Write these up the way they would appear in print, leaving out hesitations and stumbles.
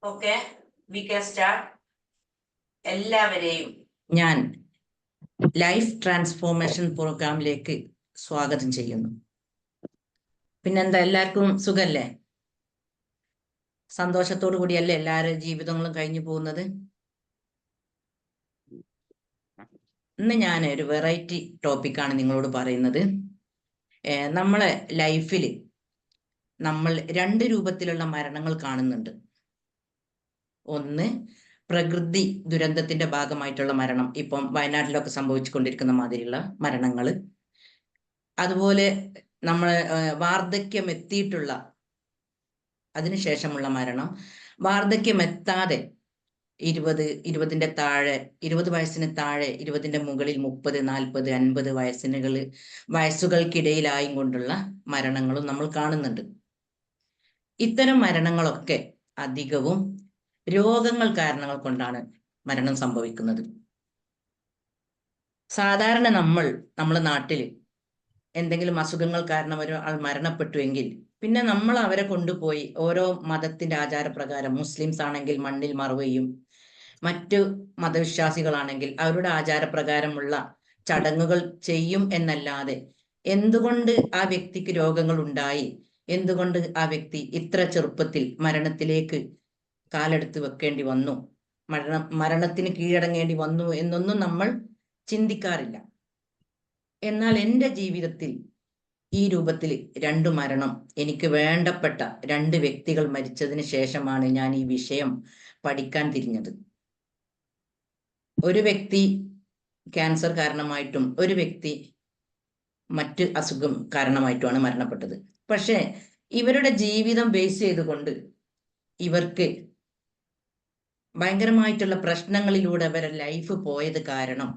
Okay, we can start. എല്ലാവരെയും ഞാൻ life transformation പ്രോഗ്രാമിലേക്ക് സ്വാഗതം ചെയ്യുന്നു. പിന്നെന്താ, എല്ലാവർക്കും സുഖല്ലേ? സന്തോഷത്തോടു കൂടിയല്ലേ എല്ലാവരുടെ ജീവിതങ്ങളും കഴിഞ്ഞു പോകുന്നത്? ഇന്ന് ഞാൻ ഒരു വെറൈറ്റി ടോപ്പിക്കാണ് നിങ്ങളോട് പറയുന്നത്. നമ്മളെ ലൈഫിൽ നമ്മൾ രണ്ട് രൂപത്തിലുള്ള മരണങ്ങൾ കാണുന്നുണ്ട്. ഒന്ന്, പ്രകൃതി ദുരന്തത്തിന്റെ ഭാഗമായിട്ടുള്ള മരണം, ഇപ്പം വയനാട്ടിലൊക്കെ സംഭവിച്ചുകൊണ്ടിരിക്കുന്ന മാതിരിയുള്ള മരണങ്ങൾ. അതുപോലെ നമ്മൾ വാർദ്ധക്യം എത്തിയിട്ടുള്ള അതിനുശേഷമുള്ള മരണം. വാർദ്ധക്യം എത്താതെ 20 താഴെ, 20 വയസ്സിന് താഴെ, 20ന്റെ മുകളിൽ 30, 40, 50 വയസ്സുകൾക്കിടയിലായും കൊണ്ടുള്ള മരണങ്ങളും നമ്മൾ കാണുന്നുണ്ട്. ഇത്തരം മരണങ്ങളൊക്കെ അധികവും രോഗങ്ങൾ കാരണങ്ങൾ കൊണ്ടാണ് മരണം സംഭവിക്കുന്നത്. സാധാരണ നമ്മളെ നാട്ടിൽ എന്തെങ്കിലും അസുഖങ്ങൾ കാരണം ഒരാൾ മരണപ്പെട്ടുവെങ്കിൽ പിന്നെ നമ്മൾ അവരെ കൊണ്ടുപോയി ഓരോ മതത്തിന്റെ ആചാരപ്രകാരം, മുസ്ലിംസ് ആണെങ്കിൽ മണ്ണിൽ മറവുകയും, മറ്റു മതവിശ്വാസികളാണെങ്കിൽ അവരുടെ ആചാരപ്രകാരമുള്ള ചടങ്ങുകൾ ചെയ്യും എന്നല്ലാതെ എന്തുകൊണ്ട് ആ വ്യക്തിക്ക് രോഗങ്ങൾ ഉണ്ടായി, എന്തുകൊണ്ട് ആ വ്യക്തി ഇത്ര ചെറുപ്പത്തിൽ മരണത്തിലേക്ക് കാലെടുത്ത് വെക്കേണ്ടി വന്നു, മരണത്തിന് കീഴടങ്ങേണ്ടി വന്നു എന്നൊന്നും നമ്മൾ ചിന്തിക്കാറില്ല. എന്നാൽ എൻ്റെ ജീവിതത്തിൽ ഈ രൂപത്തിൽ രണ്ട് മരണം, എനിക്ക് വേണ്ടപ്പെട്ട രണ്ട് വ്യക്തികൾ മരിച്ചതിന് ശേഷമാണ് ഞാൻ ഈ വിഷയം പഠിക്കാൻ തിരിഞ്ഞത്. ഒരു വ്യക്തി ക്യാൻസർ കാരണമായിട്ടും ഒരു വ്യക്തി മറ്റ് അസുഖം കാരണമായിട്ടുമാണ് മരണപ്പെട്ടത്. പക്ഷെ ഇവരുടെ ജീവിതം ബേസ് ചെയ്തുകൊണ്ട് ഇവർക്ക് ഭയങ്കരമായിട്ടുള്ള പ്രശ്നങ്ങളിലൂടെ അവരുടെ ലൈഫ് പോയത് കാരണം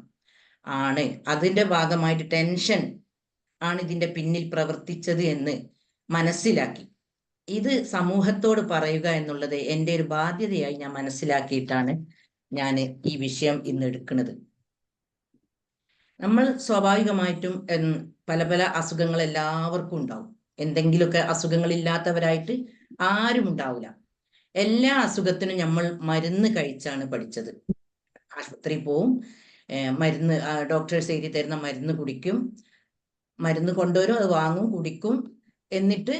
ആണ്, അതിന്റെ ഭാഗമായിട്ട് ടെൻഷൻ ആണ് ഇതിന്റെ പിന്നിൽ പ്രവർത്തിച്ചത് എന്ന് മനസ്സിലാക്കി. ഇത് സമൂഹത്തോട് പറയുക എന്നുള്ളത് എൻ്റെ ഒരു ബാധ്യതയായി ഞാൻ മനസ്സിലാക്കിയിട്ടാണ് ഞാൻ ഈ വിഷയം ഇന്ന് എടുക്കുന്നത്. നമ്മൾ സ്വാഭാവികമായിട്ടും പല പല അസുഖങ്ങൾ എല്ലാവർക്കും ഉണ്ടാവും. എന്തെങ്കിലുമൊക്കെ അസുഖങ്ങളില്ലാത്തവരായിട്ട് ആരും ഉണ്ടാവില്ല. എല്ലാ അസുഖത്തിനും നമ്മൾ മരുന്ന് കഴിച്ചാണ് പഠിച്ചത്. ആശുപത്രി പോവും, മരുന്ന് ഡോക്ടേഴ്സ് എഴുതി തരുന്ന മരുന്ന് കുടിക്കും, മരുന്ന് കൊണ്ടുവരും, അത് വാങ്ങും, കുടിക്കും, എന്നിട്ട്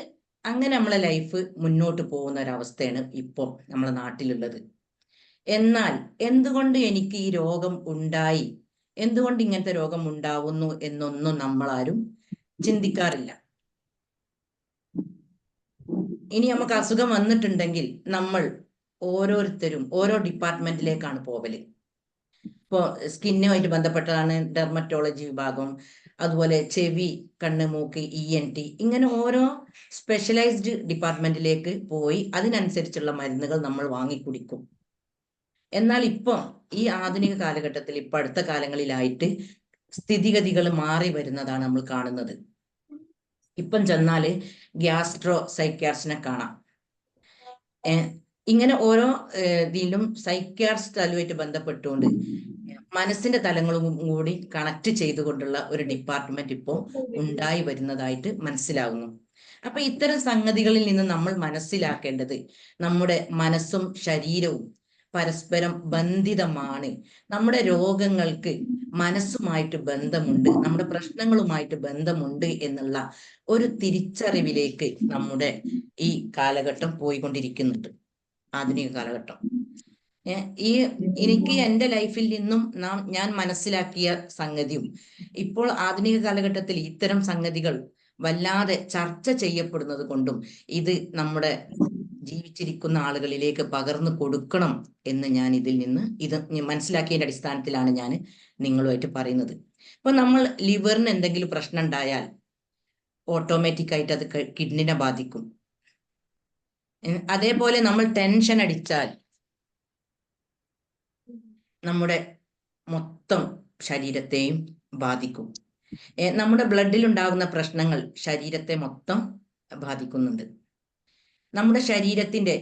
അങ്ങനെ നമ്മളെ ലൈഫ് മുന്നോട്ട് പോകുന്ന ഒരവസ്ഥയാണ് ഇപ്പോൾ നമ്മളെ നാട്ടിലുള്ളത്. എന്നാൽ എന്തുകൊണ്ട് എനിക്ക് ഈ രോഗം ഉണ്ടായി, എന്തുകൊണ്ട് ഇങ്ങനത്തെ രോഗം ഉണ്ടാവുന്നു എന്നൊന്നും നമ്മളാരും ചിന്തിക്കാറില്ല. ഇനി നമുക്ക് അസുഖം വന്നിട്ടുണ്ടെങ്കിൽ നമ്മൾ ഓരോരുത്തരും ഓരോ ഡിപ്പാർട്ട്മെന്റിലേക്കാണ് പോവല്. ഇപ്പോൾ സ്കിന്നുമായിട്ട് ബന്ധപ്പെട്ടതാണ് ഡെർമറ്റോളജി വിഭാഗം, അതുപോലെ ചെവി, കണ്ണ്, മൂക്ക്, ENT, ഇങ്ങനെ ഓരോ സ്പെഷ്യലൈസ്ഡ് ഡിപ്പാർട്ട്മെന്റിലേക്ക് പോയി അതിനനുസരിച്ചുള്ള മരുന്നുകൾ നമ്മൾ വാങ്ങിക്കുടിക്കും. എന്നാൽ ഇപ്പം ഈ ആധുനിക കാലഘട്ടത്തിൽ ഇപ്പൊ അടുത്ത കാലങ്ങളിലായിട്ട് സ്ഥിതിഗതികൾ മാറി വരുന്നതാണ് നമ്മൾ കാണുന്നത്. ഇപ്പം ചെന്നാല് ഗ്യാസ്ട്രോ സൈക്യാട്രിസ്റ്റിനെ കാണാം. ഇങ്ങനെ ഓരോ ഇതിലും സൈക്യാട്രിസ്റ്റ് അതുമായിട്ട് ബന്ധപ്പെട്ടുകൊണ്ട് മനസ്സിന്റെ തലങ്ങളും കൂടി കണക്ട് ചെയ്തുകൊണ്ടുള്ള ഒരു ഡിപ്പാർട്ട്മെന്റ് ഇപ്പോൾ ഉണ്ടായി വരുന്നതായിട്ട് മനസ്സിലാവുന്നു. അപ്പൊ ഇത്തരം സംഗതികളിൽ നിന്ന് നമ്മൾ മനസ്സിലാക്കേണ്ടത് നമ്മുടെ മനസ്സും ശരീരവും പരസ്പരം ബന്ധിതമാണ്. നമ്മുടെ രോഗങ്ങൾക്ക് മനസ്സുമായിട്ട് ബന്ധമുണ്ട്, നമ്മുടെ പ്രശ്നങ്ങളുമായിട്ട് ബന്ധമുണ്ട് എന്നുള്ള ഒരു തിരിച്ചറിവിലേക്ക് നമ്മുടെ ഈ കാലഘട്ടം പോയിക്കൊണ്ടിരിക്കുന്നുണ്ട്, ആധുനിക കാലഘട്ടം. എനിക്ക് എൻ്റെ ലൈഫിൽ നിന്നും ഞാൻ മനസ്സിലാക്കിയ സംഗതിയും ഇപ്പോൾ ആധുനിക കാലഘട്ടത്തിൽ ഇത്തരം സംഗതികൾ വല്ലാതെ ചർച്ച ചെയ്യപ്പെടുന്നത് കൊണ്ടും ഇത് നമ്മുടെ ജീവിച്ചിരിക്കുന്ന ആളുകളിലേക്ക് പകർന്നു കൊടുക്കണം എന്ന് ഞാൻ ഇതിൽ നിന്ന് മനസ്സിലാക്കിയതിന്റെ അടിസ്ഥാനത്തിലാണ് ഞാൻ നിങ്ങളുമായിട്ട് പറയുന്നത്. ഇപ്പൊ നമ്മൾ ലിവറിന് എന്തെങ്കിലും പ്രശ്നം ഉണ്ടായാൽ ഓട്ടോമാറ്റിക് ആയിട്ട് അത് കിഡ്നിനെ ബാധിക്കും. അതേപോലെ നമ്മൾ ടെൻഷൻ അടിച്ചാൽ നമ്മുടെ മൊത്തം ശരീരത്തെയും ബാധിക്കും. നമ്മുടെ ബ്ലഡിൽ ഉണ്ടാകുന്ന പ്രശ്നങ്ങൾ ശരീരത്തെ മൊത്തം ബാധിക്കുന്നുണ്ട്. നമ്മുടെ ശരീരത്തിന്റെ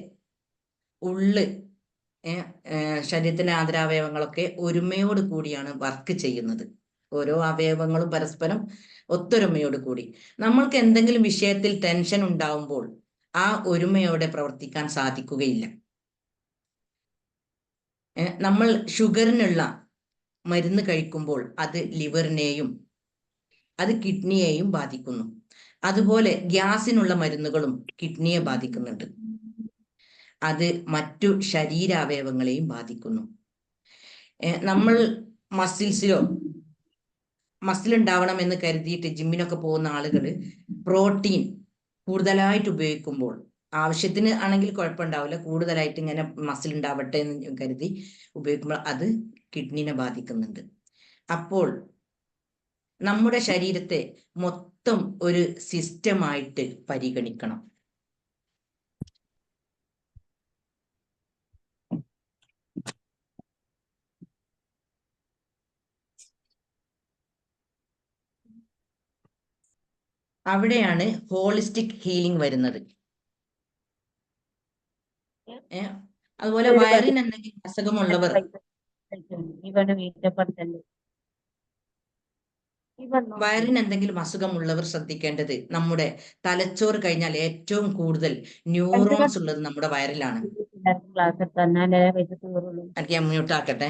ശരീരത്തിന്റെ ആന്തരാവയവങ്ങളൊക്കെ ഒരുമയോട് കൂടിയാണ് വർക്ക് ചെയ്യുന്നത്. ഓരോ അവയവങ്ങളും പരസ്പരം ഒത്തൊരുമയോട് കൂടി. നമ്മൾക്ക് എന്തെങ്കിലും വിഷയത്തിൽ ടെൻഷൻ ഉണ്ടാവുമ്പോൾ ആ ഒരുമയോടെ പ്രവർത്തിക്കാൻ സാധിക്കുകയില്ല. നമ്മൾ ഷുഗറിനുള്ള മരുന്ന് കഴിക്കുമ്പോൾ അത് ലിവറിനെയും അത് കിഡ്നിയെയും ബാധിക്കുന്നു. അതുപോലെ ഗ്യാസിനുള്ള മരുന്നുകളും കിഡ്നിയെ ബാധിക്കുന്നുണ്ട്. അത് മറ്റു ശരീരാവയവങ്ങളെയും ബാധിക്കുന്നു. നമ്മൾ മസിൽ ഉണ്ടാവണം എന്ന് കരുതിയിട്ട് ജിമ്മിനൊക്കെ പോകുന്ന ആളുകൾ പ്രോട്ടീൻ കൂടുതലായിട്ട് ഉപയോഗിക്കുമ്പോൾ, ആവശ്യത്തിന് ആണെങ്കിൽ കുഴപ്പമുണ്ടാവില്ല, കൂടുതലായിട്ട് ഇങ്ങനെ മസിൽ ഉണ്ടാവട്ടെ എന്ന് കരുതി ഉപയോഗിക്കുമ്പോൾ അത് കിഡ്നിനെ ബാധിക്കുന്നുണ്ട്. അപ്പോൾ നമ്മുടെ ശരീരത്തെ മൊത്തം ഒരു സിസ്റ്റമായിട്ട് പരിഗണിക്കണം. അവിടെയാണ് ഹോളിസ്റ്റിക് ഹീലിംഗ് വരുന്നത്. അതുപോലെ വയറിന് എന്തെങ്കിലും അസുഖമുള്ളവർ ശ്രദ്ധിക്കേണ്ടത് നമ്മുടെ തലച്ചോറ് കഴിഞ്ഞാൽ ഏറ്റവും കൂടുതൽ ന്യൂറോൺസ് ഉള്ളത് നമ്മുടെ വയറിലാണ്. ഞാൻ മ്യൂട്ട് ആക്കട്ടെ.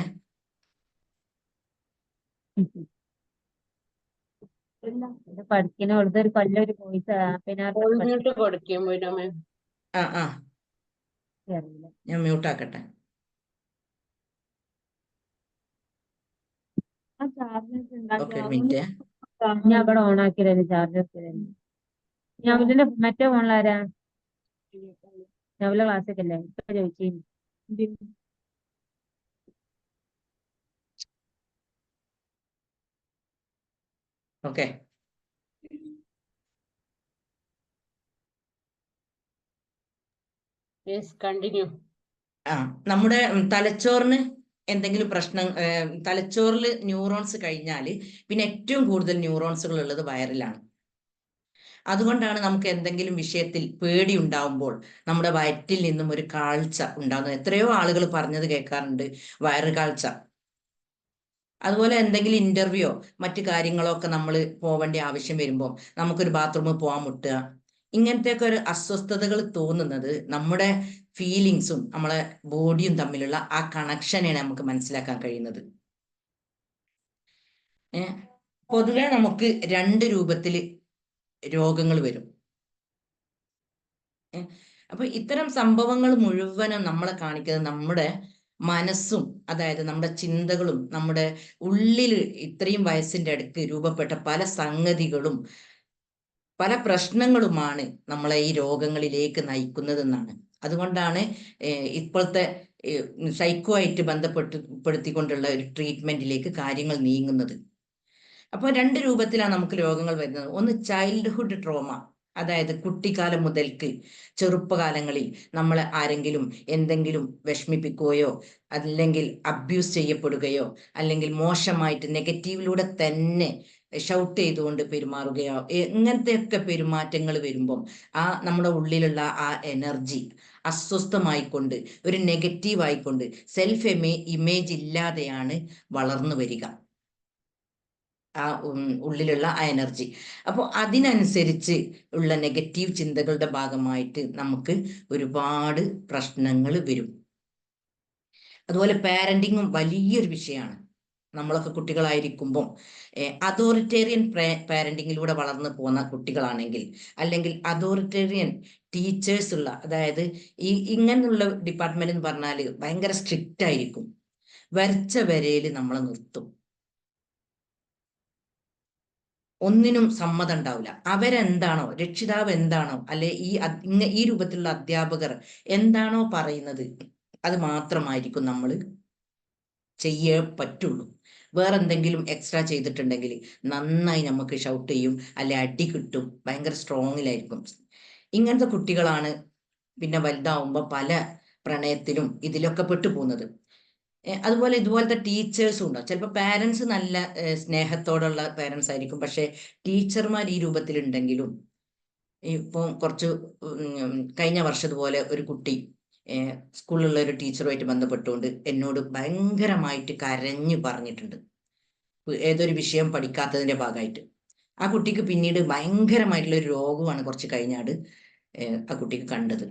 ഞാൻ മ്യൂട്ട് ആക്കട്ടെ. ഓക്കെ, ഒരു മിനിറ്റ്. ഞാൻ ഇവിടെ ഓൺ ആക്കിയതാണ് ചാർജർ. ഞാൻ ഇതിന്റെ മറ്റേ ഫോണിലാരാ രാവിലെ ക്ലാസ്സൊക്കെ അല്ലേ ഇപ്പൊ ചോദിച്ചു. Okay, continue. നമ്മുടെ തലച്ചോറിന് എന്തെങ്കിലും പ്രശ്നം, തലച്ചോറിൽ ന്യൂറോൺസ് കഴിഞ്ഞാൽ പിന്നെ ഏറ്റവും കൂടുതൽ ന്യൂറോൺസുകൾ ഉള്ളത് വയറിലാണ്. അതുകൊണ്ടാണ് നമുക്ക് എന്തെങ്കിലും വിഷയത്തിൽ പേടി ഉണ്ടാവുമ്പോൾ നമ്മുടെ വയറ്റിൽ നിന്നും ഒരു കാഴ്ച ഉണ്ടാകുന്നത്. എത്രയോ ആളുകൾ പറഞ്ഞത് കേൾക്കാറുണ്ട്, വയറ് കാഴ്ച. അതുപോലെ എന്തെങ്കിലും ഇന്റർവ്യൂയോ മറ്റു കാര്യങ്ങളോ ഒക്കെ നമ്മൾ പോവേണ്ട ആവശ്യം വരുമ്പോൾ നമുക്കൊരു ബാത്റൂമിൽ പോകാൻ മുട്ടുക, ഇങ്ങനത്തെയൊക്കെ ഒരു അസ്വസ്ഥതകൾ തോന്നുന്നത് നമ്മുടെ ഫീലിങ്സും നമ്മളെ ബോഡിയും തമ്മിലുള്ള ആ കണക്ഷനെയാണ് നമുക്ക് മനസ്സിലാക്കാൻ കഴിയുന്നത്. പൊതുവെ നമുക്ക് 2 രൂപത്തിൽ രോഗങ്ങൾ വരും. അപ്പൊ ഇത്തരം സംഭവങ്ങൾ മുഴുവനും നമ്മളെ കാണിക്കുന്നത് നമ്മുടെ മനസ്സും, അതായത് നമ്മുടെ ചിന്തകളും, നമ്മുടെ ഉള്ളിൽ ഇത്രയും വയസ്സിന്റെ അടുക്ക് രൂപപ്പെട്ട പല സംഗതികളും പല പ്രശ്നങ്ങളുമാണ് നമ്മളെ ഈ രോഗങ്ങളിലേക്ക് നയിക്കുന്നതെന്നാണ്. അതുകൊണ്ടാണ് ഇപ്പോഴത്തെ സൈക്കോ ആയിട്ട് ബന്ധപ്പെടുത്തിക്കൊണ്ടുള്ള ഒരു ട്രീറ്റ്മെന്റിലേക്ക് കാര്യങ്ങൾ നീങ്ങുന്നത്. അപ്പോൾ 2 രൂപത്തിലാണ് നമുക്ക് രോഗങ്ങൾ വരുന്നത്. ഒന്ന് ചൈൽഡ്ഹുഡ് ട്രോമ, അതായത് കുട്ടിക്കാലം മുതൽക്ക് ചെറുപ്പകാലങ്ങളിൽ നമ്മൾ ആരെങ്കിലും എന്തെങ്കിലും വിഷമിപ്പിക്കുകയോ അല്ലെങ്കിൽ അബ്യൂസ് ചെയ്യപ്പെടുകയോ അല്ലെങ്കിൽ മോശമായിട്ട് നെഗറ്റീവിലൂടെ തന്നെ ഷൗട്ട് ചെയ്തുകൊണ്ട് പെരുമാറുകയോ, ഇങ്ങനത്തെയൊക്കെ പെരുമാറ്റങ്ങൾ വരുമ്പം നമ്മുടെ ഉള്ളിലുള്ള ആ എനർജി അസ്വസ്ഥമായിക്കൊണ്ട് ഒരു നെഗറ്റീവ് ആയിക്കൊണ്ട് സെൽഫ് ഇമേജ് ഇല്ലാതെയാണ് വളർന്നു വരിക ആ ഉള്ളിലുള്ള ആ എനർജി. അപ്പോൾ അതിനനുസരിച്ച് ഉള്ള നെഗറ്റീവ് ചിന്തകളുടെ ഭാഗമായിട്ട് നമുക്ക് ഒരുപാട് പ്രശ്നങ്ങൾ വരും. അതുപോലെ പാരന്റിങ്ങും വലിയൊരു വിഷയമാണ്. നമ്മളൊക്കെ കുട്ടികളായിരിക്കുമ്പം അതോറിറ്റേറിയൻ പാരന്റിങ്ങിലൂടെ വളർന്നു പോകുന്ന കുട്ടികളാണെങ്കിൽ, അല്ലെങ്കിൽ അതോറിറ്റേറിയൻ ടീച്ചേഴ്സ് ഉള്ള, അതായത് ഇങ്ങനെയുള്ള ഡിപ്പാർട്ട്മെന്റ് എന്ന് പറഞ്ഞാൽ ഭയങ്കര സ്ട്രിക്റ്റ് ആയിരിക്കും. വരച്ച വരയിൽ നമ്മളെ നിർത്തും, ഒന്നിനും സമ്മതം ഉണ്ടാവില്ല. അവരെന്താണോ, രക്ഷിതാവ് എന്താണോ, അല്ലെ ഈ രൂപത്തിലുള്ള അധ്യാപകർ എന്താണോ പറയുന്നത് അത് മാത്രമായിരിക്കും നമ്മൾ ചെയ്യേ പറ്റുള്ളൂ. വേറെ എന്തെങ്കിലും എക്സ്ട്രാ ചെയ്തിട്ടുണ്ടെങ്കിൽ നന്നായി നമുക്ക് ഷൗട്ട് ചെയ്യും, അല്ലെ അടി കിട്ടും, ഭയങ്കര സ്ട്രോങ്ങിലായിരിക്കും. ഇങ്ങനത്തെ കുട്ടികളാണ് പിന്നെ വലുതാവുമ്പോൾ പല പ്രണയത്തിലും ഇതിലൊക്കെ പെട്ടുപോകുന്നത്. അതുപോലെ ഇതുപോലത്തെ ടീച്ചേഴ്സും ഉണ്ടാവും. ചിലപ്പോൾ പാരൻസ് നല്ല സ്നേഹത്തോടുള്ള പാരൻസ് ആയിരിക്കും, പക്ഷെ ടീച്ചർമാർ ഈ രൂപത്തിലുണ്ടെങ്കിലും. ഇപ്പം കുറച്ച് കഴിഞ്ഞ വർഷത്തുപോലെ ഒരു കുട്ടി സ്കൂളിലുള്ള ഒരു ടീച്ചറുമായിട്ട് ബന്ധപ്പെട്ടുകൊണ്ട് എന്നോട് ഭയങ്കരമായിട്ട് കരഞ്ഞു പറഞ്ഞിട്ടുണ്ട്, ഏതൊരു വിഷയം പഠിക്കാത്തതിന്റെ ഭാഗമായിട്ട്. ആ കുട്ടിക്ക് പിന്നീട് ഭയങ്കരമായിട്ടുള്ള ഒരു രോഗമാണ് കുറച്ച് കഴിഞ്ഞാട് ആ കുട്ടിക്ക് കണ്ടത്.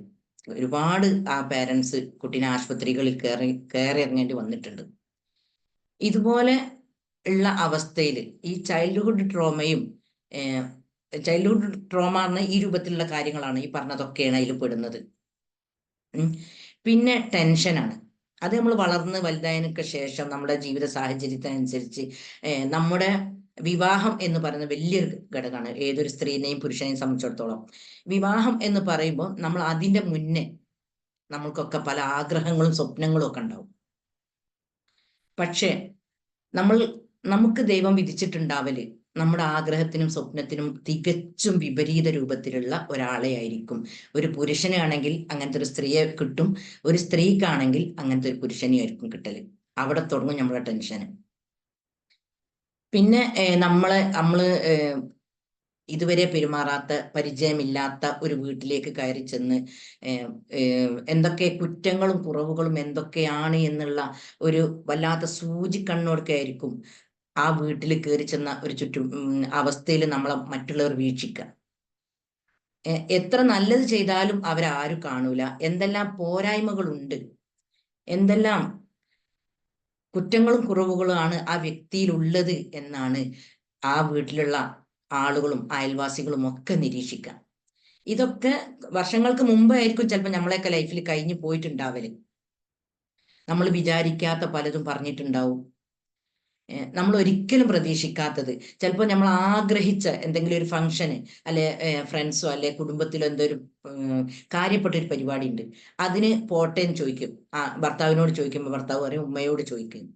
ഒരുപാട് ആ പേരൻസ് കുട്ടീനെ ആശുപത്രികളിൽ കയറി ഇറങ്ങേണ്ടി വന്നിട്ടുണ്ട്. ഇതുപോലെ ഉള്ള അവസ്ഥയിൽ ഈ ചൈൽഡ്ഹുഡ് ട്രോമയും ചൈൽഡ്ഹുഡ് ട്രോമ എന്ന ഈ രൂപത്തിലുള്ള കാര്യങ്ങളാണ് ഈ പറഞ്ഞതൊക്കെയാണ് അതിൽ പെടുന്നത്. പിന്നെ ടെൻഷനാണ്. അത് നമ്മൾ വളർന്ന് വലുതായതിനൊക്കെ ശേഷം നമ്മുടെ ജീവിത സാഹചര്യത്തിനനുസരിച്ച് നമ്മുടെ വിവാഹം എന്ന് പറയുന്ന വലിയൊരു ഘടകമാണ് ഏതൊരു സ്ത്രീനെയും പുരുഷനെയും സംബന്ധിച്ചിടത്തോളം. വിവാഹം എന്ന് പറയുമ്പോൾ നമ്മൾ അതിൻ്റെ മുന്നേ നമ്മൾക്കൊക്കെ പല ആഗ്രഹങ്ങളും സ്വപ്നങ്ങളും ഒക്കെ ഉണ്ടാവും. പക്ഷേ നമുക്ക് ദൈവം വിധിച്ചിട്ടുണ്ടാവല് നമ്മുടെ ആഗ്രഹത്തിനും സ്വപ്നത്തിനും തികച്ചും വിപരീത രൂപത്തിലുള്ള ഒരാളെ ആയിരിക്കും. ഒരു പുരുഷനാണെങ്കിൽ അങ്ങനത്തെ ഒരു സ്ത്രീയെ കിട്ടും, ഒരു സ്ത്രീക്കാണെങ്കിൽ അങ്ങനത്തെ ഒരു പുരുഷനെ ആയിരിക്കും കിട്ടല്. അവിടെ തുടങ്ങും നമ്മളെ ടെൻഷന്. പിന്നെ നമ്മള് ഇതുവരെ പെരുമാറാത്ത, പരിചയമില്ലാത്ത ഒരു വീട്ടിലേക്ക് കയറി ചെന്ന് എന്തൊക്കെ കുറ്റങ്ങളും കുറവുകളും എന്തൊക്കെയാണ് എന്നുള്ള ഒരു വല്ലാത്ത സൂചിക്കണ്ണോടൊക്കെ ആയിരിക്കും ആ വീട്ടിൽ കയറി ചെന്ന ഒരു അവസ്ഥയിൽ നമ്മളെ മറ്റുള്ളവർ വീക്ഷിക്കുക. എത്ര നല്ലത് ചെയ്താലും അവരാരും കാണൂല. എന്തെല്ലാം പോരായ്മകളുണ്ട്, എന്തെല്ലാം കുറ്റങ്ങളും കുറവുകളുമാണ് ആ വ്യക്തിയിലുള്ളത് എന്നാണ് ആ വീട്ടിലുള്ള ആളുകളും അയൽവാസികളും ഒക്കെ നിരീക്ഷിക്കുക. ഇതൊക്കെ വർഷങ്ങൾക്ക് മുമ്പായിരിക്കും ചിലപ്പോൾ നമ്മളെയൊക്കെ ലൈഫിൽ കഴിഞ്ഞു പോയിട്ടുണ്ടാവല്. നമ്മൾ വിചാരിക്കാത്ത പലതും പറഞ്ഞിട്ടുണ്ടാവും, നമ്മൾ ഒരിക്കലും പ്രതീക്ഷിക്കാത്തത്. ചിലപ്പോൾ നമ്മൾ ആഗ്രഹിച്ച എന്തെങ്കിലും ഒരു ഫംഗ്ഷന്, അല്ലെ ഫ്രണ്ട്സോ അല്ലെ കുടുംബത്തിലോ എന്തൊരു കാര്യപ്പെട്ട ഒരു പരിപാടി ഉണ്ട്, അതിന് പോട്ടേന്ന് ചോദിക്കും. ഭർത്താവിനോട് ചോദിക്കുമ്പോൾ ഭർത്താവ് പറയും ഉമ്മയോട് ചോദിക്കും,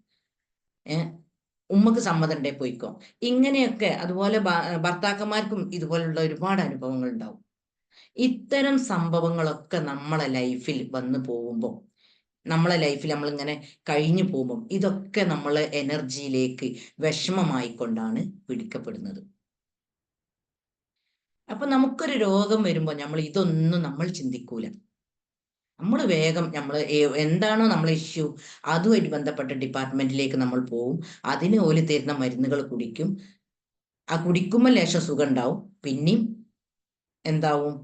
ഉമ്മക്ക് സമ്മതം ഉണ്ടേ പോയിക്കോ. ഇങ്ങനെയൊക്കെ. അതുപോലെ ഭർത്താക്കന്മാർക്കും ഇതുപോലുള്ള ഒരുപാട് അനുഭവങ്ങൾ ഉണ്ടാവും. ഇത്തരം സംഭവങ്ങളൊക്കെ നമ്മളെ ലൈഫിൽ വന്നു പോകുമ്പോൾ, നമ്മളെ ലൈഫിൽ നമ്മളിങ്ങനെ കഴിഞ്ഞു പോകുമ്പം ഇതൊക്കെ നമ്മളെ എനർജിയിലേക്ക് വിഷമമായിക്കൊണ്ടാണ് പിടിക്കപ്പെടുന്നത്. അപ്പൊ നമുക്കൊരു രോഗം വരുമ്പോൾ ഇതൊന്നും നമ്മൾ ചിന്തിക്കൂല. നമ്മൾ വേഗം എന്താണോ നമ്മളെ ഇഷ്യൂ അതുമായിട്ട് ബന്ധപ്പെട്ട ഡിപ്പാർട്ട്മെന്റിലേക്ക് നമ്മൾ പോവും. അതിന് ഓല് തരുന്ന മരുന്നുകൾ കുടിക്കും. ആ കുടിക്കുമ്പോൾ ലേശം സുഖം ഉണ്ടാവും. പിന്നെയും എന്താവും,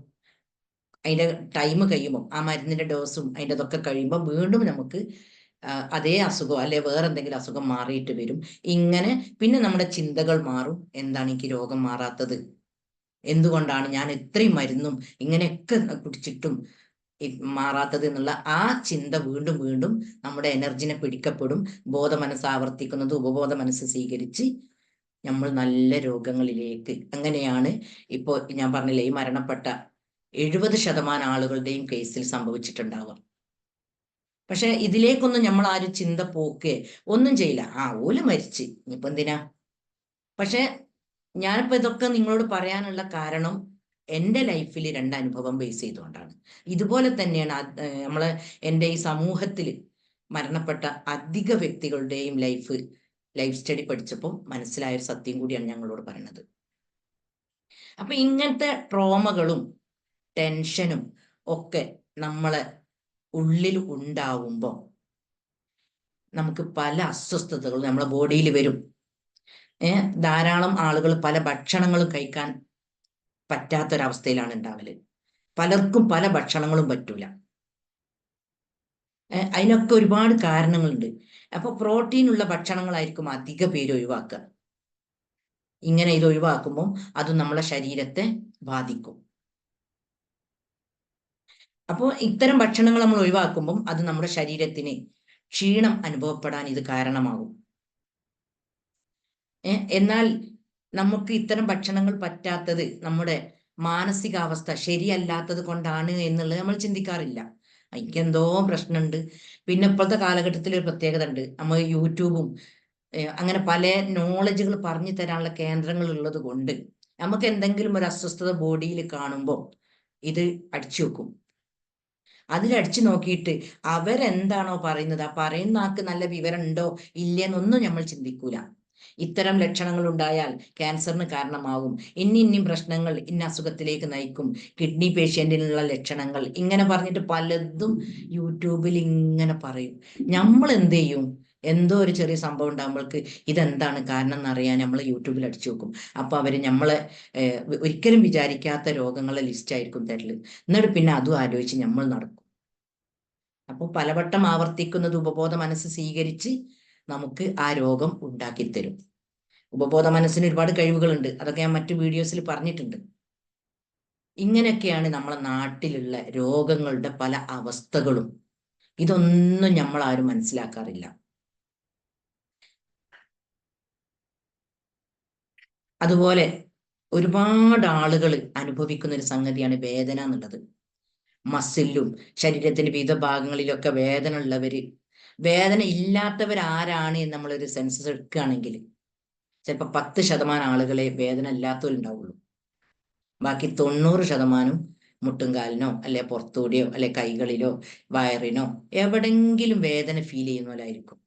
അതിന്റെ ടൈം കഴിയുമ്പോൾ ആ മരുന്നിന്റെ ഡോസും അതിൻ്റെ അതൊക്കെ കഴിയുമ്പോൾ വീണ്ടും നമുക്ക് അതേ അസുഖം അല്ലെ വേറെ എന്തെങ്കിലും അസുഖം മാറിയിട്ട് വരും. ഇങ്ങനെ പിന്നെ നമ്മുടെ ചിന്തകൾ മാറും. എന്താണ് എനിക്ക് രോഗം മാറാത്തത്, എന്തുകൊണ്ടാണ് ഞാൻ ഇത്രയും മരുന്നും ഇങ്ങനെയൊക്കെ കുടിച്ചിട്ടും മാറാത്തത് എന്നുള്ള ആ ചിന്ത വീണ്ടും വീണ്ടും നമ്മുടെ എനർജിനെ പിടിക്കപ്പെടും. ബോധമനസ്സ് ആവർത്തിക്കുന്നത് ഉപബോധ മനസ്സ് സ്വീകരിച്ച് നമ്മൾ നല്ല രോഗങ്ങളിലേക്ക്. അങ്ങനെയാണ് ഇപ്പോൾ ഞാൻ പറഞ്ഞില്ലേ, ഈ മരണപ്പെട്ട 70% ആളുകളുടെയും കേസിൽ സംഭവിച്ചിട്ടുണ്ടാവുക. പക്ഷെ ഇതിലേക്കൊന്നും നമ്മൾ ആരും ചിന്ത പോക്കേ ഒന്നും ചെയ്യില്ല. ഓല് മരിച്ച് ഇനിയിപ്പോ എന്തിനാ. പക്ഷെ ഞാനിപ്പോ ഇതൊക്കെ നിങ്ങളോട് പറയാനുള്ള കാരണം എൻ്റെ ലൈഫിൽ 2 അനുഭവം ബേസ് ചെയ്തുകൊണ്ടാണ്. ഇതുപോലെ തന്നെയാണ് എൻ്റെ ഈ സമൂഹത്തിൽ മരണപ്പെട്ട അധിക വ്യക്തികളുടെയും ലൈഫ് സ്റ്റഡി പഠിച്ചപ്പോൾ മനസ്സിലായ ഒരു സത്യം കൂടിയാണ് ഞങ്ങളോട് പറയുന്നത്. അപ്പൊ ഇങ്ങനത്തെ ട്രോമകളും ടെൻഷനും ഒക്കെ നമ്മളെ ഉള്ളിൽ ഉണ്ടാവുമ്പോൾ നമുക്ക് പല അസ്വസ്ഥതകളും നമ്മളെ ബോഡിയിൽ വരും. ധാരാളം ആളുകൾ പല ഭക്ഷണങ്ങളും കഴിക്കാൻ പറ്റാത്തൊരവസ്ഥയിലാണ് ഉണ്ടാവല്. പലർക്കും പല ഭക്ഷണങ്ങളും പറ്റൂല. അതിനൊക്കെ ഒരുപാട് കാരണങ്ങളുണ്ട്. അപ്പൊ പ്രോട്ടീൻ ഉള്ള ഭക്ഷണങ്ങളായിരിക്കും അധിക പേര് ഒഴിവാക്കുക. ഇങ്ങനെ ഇത് ഒഴിവാക്കുമ്പോൾ അത് നമ്മളെ ശരീരത്തെ ബാധിക്കും. അപ്പോൾ ഇത്തരം ഭക്ഷണങ്ങൾ നമ്മൾ ഒഴിവാക്കുമ്പം അത് നമ്മുടെ ശരീരത്തിന് ക്ഷീണം അനുഭവപ്പെടാൻ ഇത് കാരണമാകും. എന്നാൽ നമുക്ക് ഇത്തരം ഭക്ഷണങ്ങൾ പറ്റാത്തത് നമ്മുടെ മാനസികാവസ്ഥ ശരിയല്ലാത്തത് കൊണ്ടാണ് എന്നുള്ളത് നമ്മൾ ചിന്തിക്കാറില്ല. എനിക്കെന്തോ പ്രശ്നമുണ്ട്. പിന്നെ ഇപ്പോഴത്തെ കാലഘട്ടത്തിൽ ഒരു പ്രത്യേകത ഉണ്ട്, നമ്മൾ യൂട്യൂബും അങ്ങനെ പല നോളജുകൾ പറഞ്ഞു തരാനുള്ള കേന്ദ്രങ്ങൾ ഉള്ളത് കൊണ്ട് നമുക്ക് എന്തെങ്കിലും ഒരു അസ്വസ്ഥത ബോഡിയിൽ കാണുമ്പോൾ ഇത് അടിച്ചു വെക്കും. അതിലടിച്ചു നോക്കിയിട്ട് അവരെന്താണോ പറയുന്നത്, ആ പറയുന്ന ആൾക്ക് നല്ല വിവരം ഉണ്ടോ ഇല്ലെന്നൊന്നും നമ്മൾ ചിന്തിക്കൂല. ഇത്തരം ലക്ഷണങ്ങൾ ഉണ്ടായാൽ ക്യാൻസറിന് കാരണമാകും, ഇന്നിയും പ്രശ്നങ്ങൾ ഇന്ന അസുഖത്തിലേക്ക് നയിക്കും, കിഡ്നി പേഷ്യന്റിനുള്ള ലക്ഷണങ്ങൾ, ഇങ്ങനെ പറഞ്ഞിട്ട് പലതും യൂട്യൂബിൽ ഇങ്ങനെ പറയും. നമ്മൾ എന്ത് ചെയ്യും? എന്തോ ഒരു ചെറിയ സംഭവം ഉണ്ടാകുമ്പോൾക്ക് ഇതെന്താണ് കാരണം എന്നറിയാൻ നമ്മൾ യൂട്യൂബിൽ അടിച്ചു നോക്കും. അപ്പൊ അവര് നമ്മളെ ഒരിക്കലും വിചാരിക്കാത്ത രോഗങ്ങളുടെ ലിസ്റ്റ് ആയിരിക്കും തരല്. എന്നിട്ട് പിന്നെ അതും ആലോചിച്ച് നമ്മൾ നടക്കും. അപ്പോൾ പലവട്ടം ആവർത്തിക്കുന്നത് ഉപബോധ മനസ്സ് സ്വീകരിച്ച് നമുക്ക് ആ രോഗം ഉണ്ടാക്കി തരും. ഉപബോധ മനസ്സിന് ഒരുപാട് കഴിവുകളുണ്ട്. അതൊക്കെ ഞാൻ മറ്റു വീഡിയോസിൽ പറഞ്ഞിട്ടുണ്ട്. ഇങ്ങനെയൊക്കെയാണ് നമ്മളെ നാട്ടിലുള്ള രോഗങ്ങളുടെ പല അവസ്ഥകളും. ഇതൊന്നും നമ്മൾ ആരും മനസ്സിലാക്കാറില്ല. അതുപോലെ ഒരുപാട് ആളുകൾ അനുഭവിക്കുന്ന ഒരു സംഗതിയാണ് വേദന എന്നുള്ളത്. മസിലും ശരീരത്തിന്റെ വിവിധ ഭാഗങ്ങളിലൊക്കെ വേദന ഉള്ളവര്, വേദന ഇല്ലാത്തവരാരാണ് എന്ന് നമ്മളൊരു സെൻസസ് എടുക്കുകയാണെങ്കിൽ ചിലപ്പോൾ 10% ആളുകളെ വേദന ഇല്ലാത്തവരുണ്ടാവുള്ളൂ. ബാക്കി 90% മുട്ടുംകാലിനോ അല്ലെ പുറത്തൂടിയോ അല്ലെ കൈകളിലോ വയറിനോ എവിടെങ്കിലും വേദന ഫീൽ ചെയ്യുന്നവരായിരിക്കും.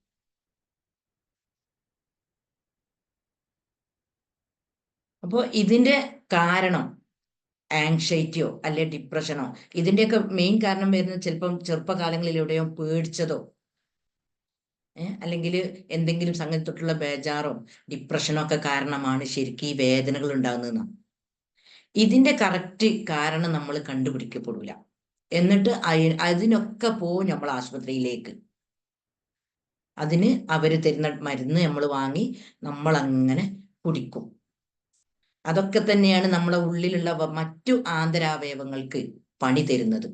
അപ്പോൾ ഇതിന്റെ കാരണം ആങ്സൈറ്റിയോ അല്ലെ ഡിപ്രഷനോ, ഇതിന്റെയൊക്കെ മെയിൻ കാരണം വരുന്നത് ചിലപ്പം ചെറുപ്പകാലങ്ങളിൽ എവിടെയോ പേടിച്ചതോ അല്ലെങ്കിൽ എന്തെങ്കിലും സംഗതി തൊട്ടുള്ള ബേജാറോ ഡിപ്രഷനോ ഒക്കെ കാരണമാണ് ശരിക്കും ഈ വേദനകൾ ഉണ്ടാകുന്നതെന്ന്. ഇതിന്റെ കറക്റ്റ് കാരണം നമ്മൾ കണ്ടുപിടിക്കപ്പെടില്ല. എന്നിട്ട് അതിനൊക്കെ പോവും നമ്മൾ ആശുപത്രിയിലേക്ക്. അതിന് അവര് തരുന്ന മരുന്ന് നമ്മൾ വാങ്ങി നമ്മൾ അങ്ങനെ കുടിക്കും. അതൊക്കെ തന്നെയാണ് നമ്മളെ ഉള്ളിലുള്ള മറ്റു ആന്തരാവയവങ്ങൾക്ക് പണി തരുന്നത്.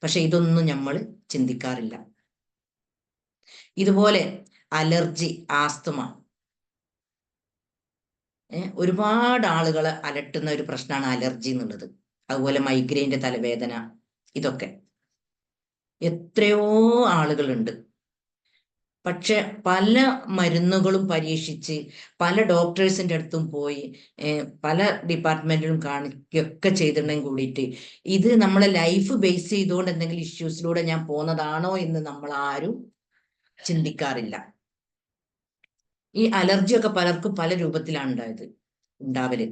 പക്ഷെ ഇതൊന്നും നമ്മൾ ചിന്തിക്കാറില്ല. ഇതുപോലെ അലർജി, ആസ്തമ ഒരുപാട് ആളുകളെ അലട്ടുന്ന ഒരു പ്രശ്നമാണ് അലർജി എന്നുള്ളത്. അതുപോലെ മൈഗ്രെയിന്റെ തലവേദന, ഇതൊക്കെ എത്രയോ ആളുകളുണ്ട്. പക്ഷെ പല മരുന്നുകളും പരീക്ഷിച്ച് പല ഡോക്ടേഴ്സിന്റെ അടുത്തും പോയി പല ഡിപ്പാർട്ട്മെന്റിലും കാണിക്കുകയൊക്കെ ചെയ്തിട്ടുണ്ടെങ്കിൽ കൂടിയിട്ട് ഇത് നമ്മളെ ലൈഫ് ബേസ് ചെയ്തുകൊണ്ട് എന്തെങ്കിലും ഇഷ്യൂസിലൂടെ ഞാൻ പോകുന്നതാണോ എന്ന് നമ്മൾ ആരും ചിന്തിക്കാറില്ല. ഈ അലർജിയൊക്കെ പലർക്കും പല രൂപത്തിലാണ് ഉണ്ടാവല്.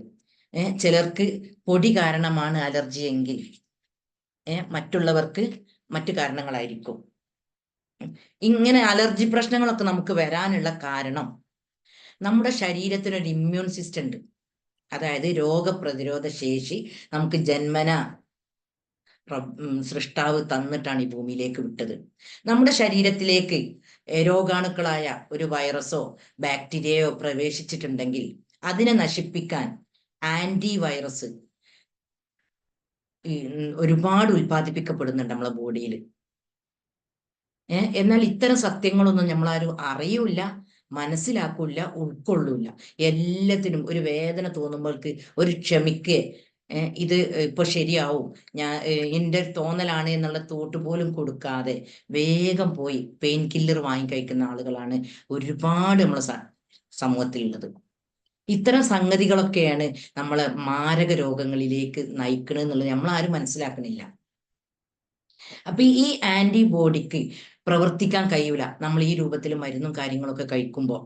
ചിലർക്ക് പൊടി കാരണമാണ് അലർജി എങ്കിൽ മറ്റുള്ളവർക്ക് മറ്റു കാരണങ്ങളായിരിക്കും. ഇങ്ങനെ അലർജി പ്രശ്നങ്ങളൊക്കെ നമുക്ക് വരാനുള്ള കാരണം നമ്മുടെ ശരീരത്തിനൊരു ഇമ്മ്യൂൺ സിസ്റ്റം ഉണ്ട്. അതായത് രോഗപ്രതിരോധ ശേഷി നമുക്ക് ജന്മന സൃഷ്ടാവ് തന്നിട്ടാണ് ഈ ഭൂമിയിലേക്ക് വിട്ടത്. നമ്മുടെ ശരീരത്തിലേക്ക് രോഗാണുക്കളായ ഒരു വൈറസോ ബാക്ടീരിയയോ പ്രവേശിച്ചിട്ടുണ്ടെങ്കിൽ അതിനെ നശിപ്പിക്കാൻ ആന്റി വൈറസ് ഒരുപാട് ഉൽപ്പാദിപ്പിക്കപ്പെടുന്നുണ്ട് നമ്മളെ ബോഡിയിൽ. എന്നാൽ ഇത്തരം സത്യങ്ങളൊന്നും നമ്മളാരും അറിയൂല, മനസ്സിലാക്കൂല, ഉൾക്കൊള്ളൂല. എല്ലാത്തിനും ഒരു വേദന തോന്നുമ്പോൾക്ക് ഒരു ക്ഷമിക്കേ ഇത് ഇപ്പൊ ശരിയാവും, ഞാൻ എൻ്റെ തോന്നലാണ് എന്നുള്ള തോട്ട് പോലും കൊടുക്കാതെ വേഗം പോയി പെയിൻ കില്ലർ വാങ്ങി കഴിക്കുന്ന ആളുകളാണ് ഒരുപാട് നമ്മളെ സമൂഹത്തിലുള്ളത്. ഇത്തരം സംഗതികളൊക്കെയാണ് നമ്മളെ മാരക രോഗങ്ങളിലേക്ക് നയിക്കണമെന്നുള്ളത് നമ്മളാരും മനസ്സിലാക്കണില്ല. അപ്പൊ ഈ ആന്റിബോഡിക്ക് പ്രവർത്തിക്കാൻ കഴിയൂല നമ്മൾ ഈ രൂപത്തിൽ മരുന്നും കാര്യങ്ങളൊക്കെ കഴിക്കുമ്പോൾ.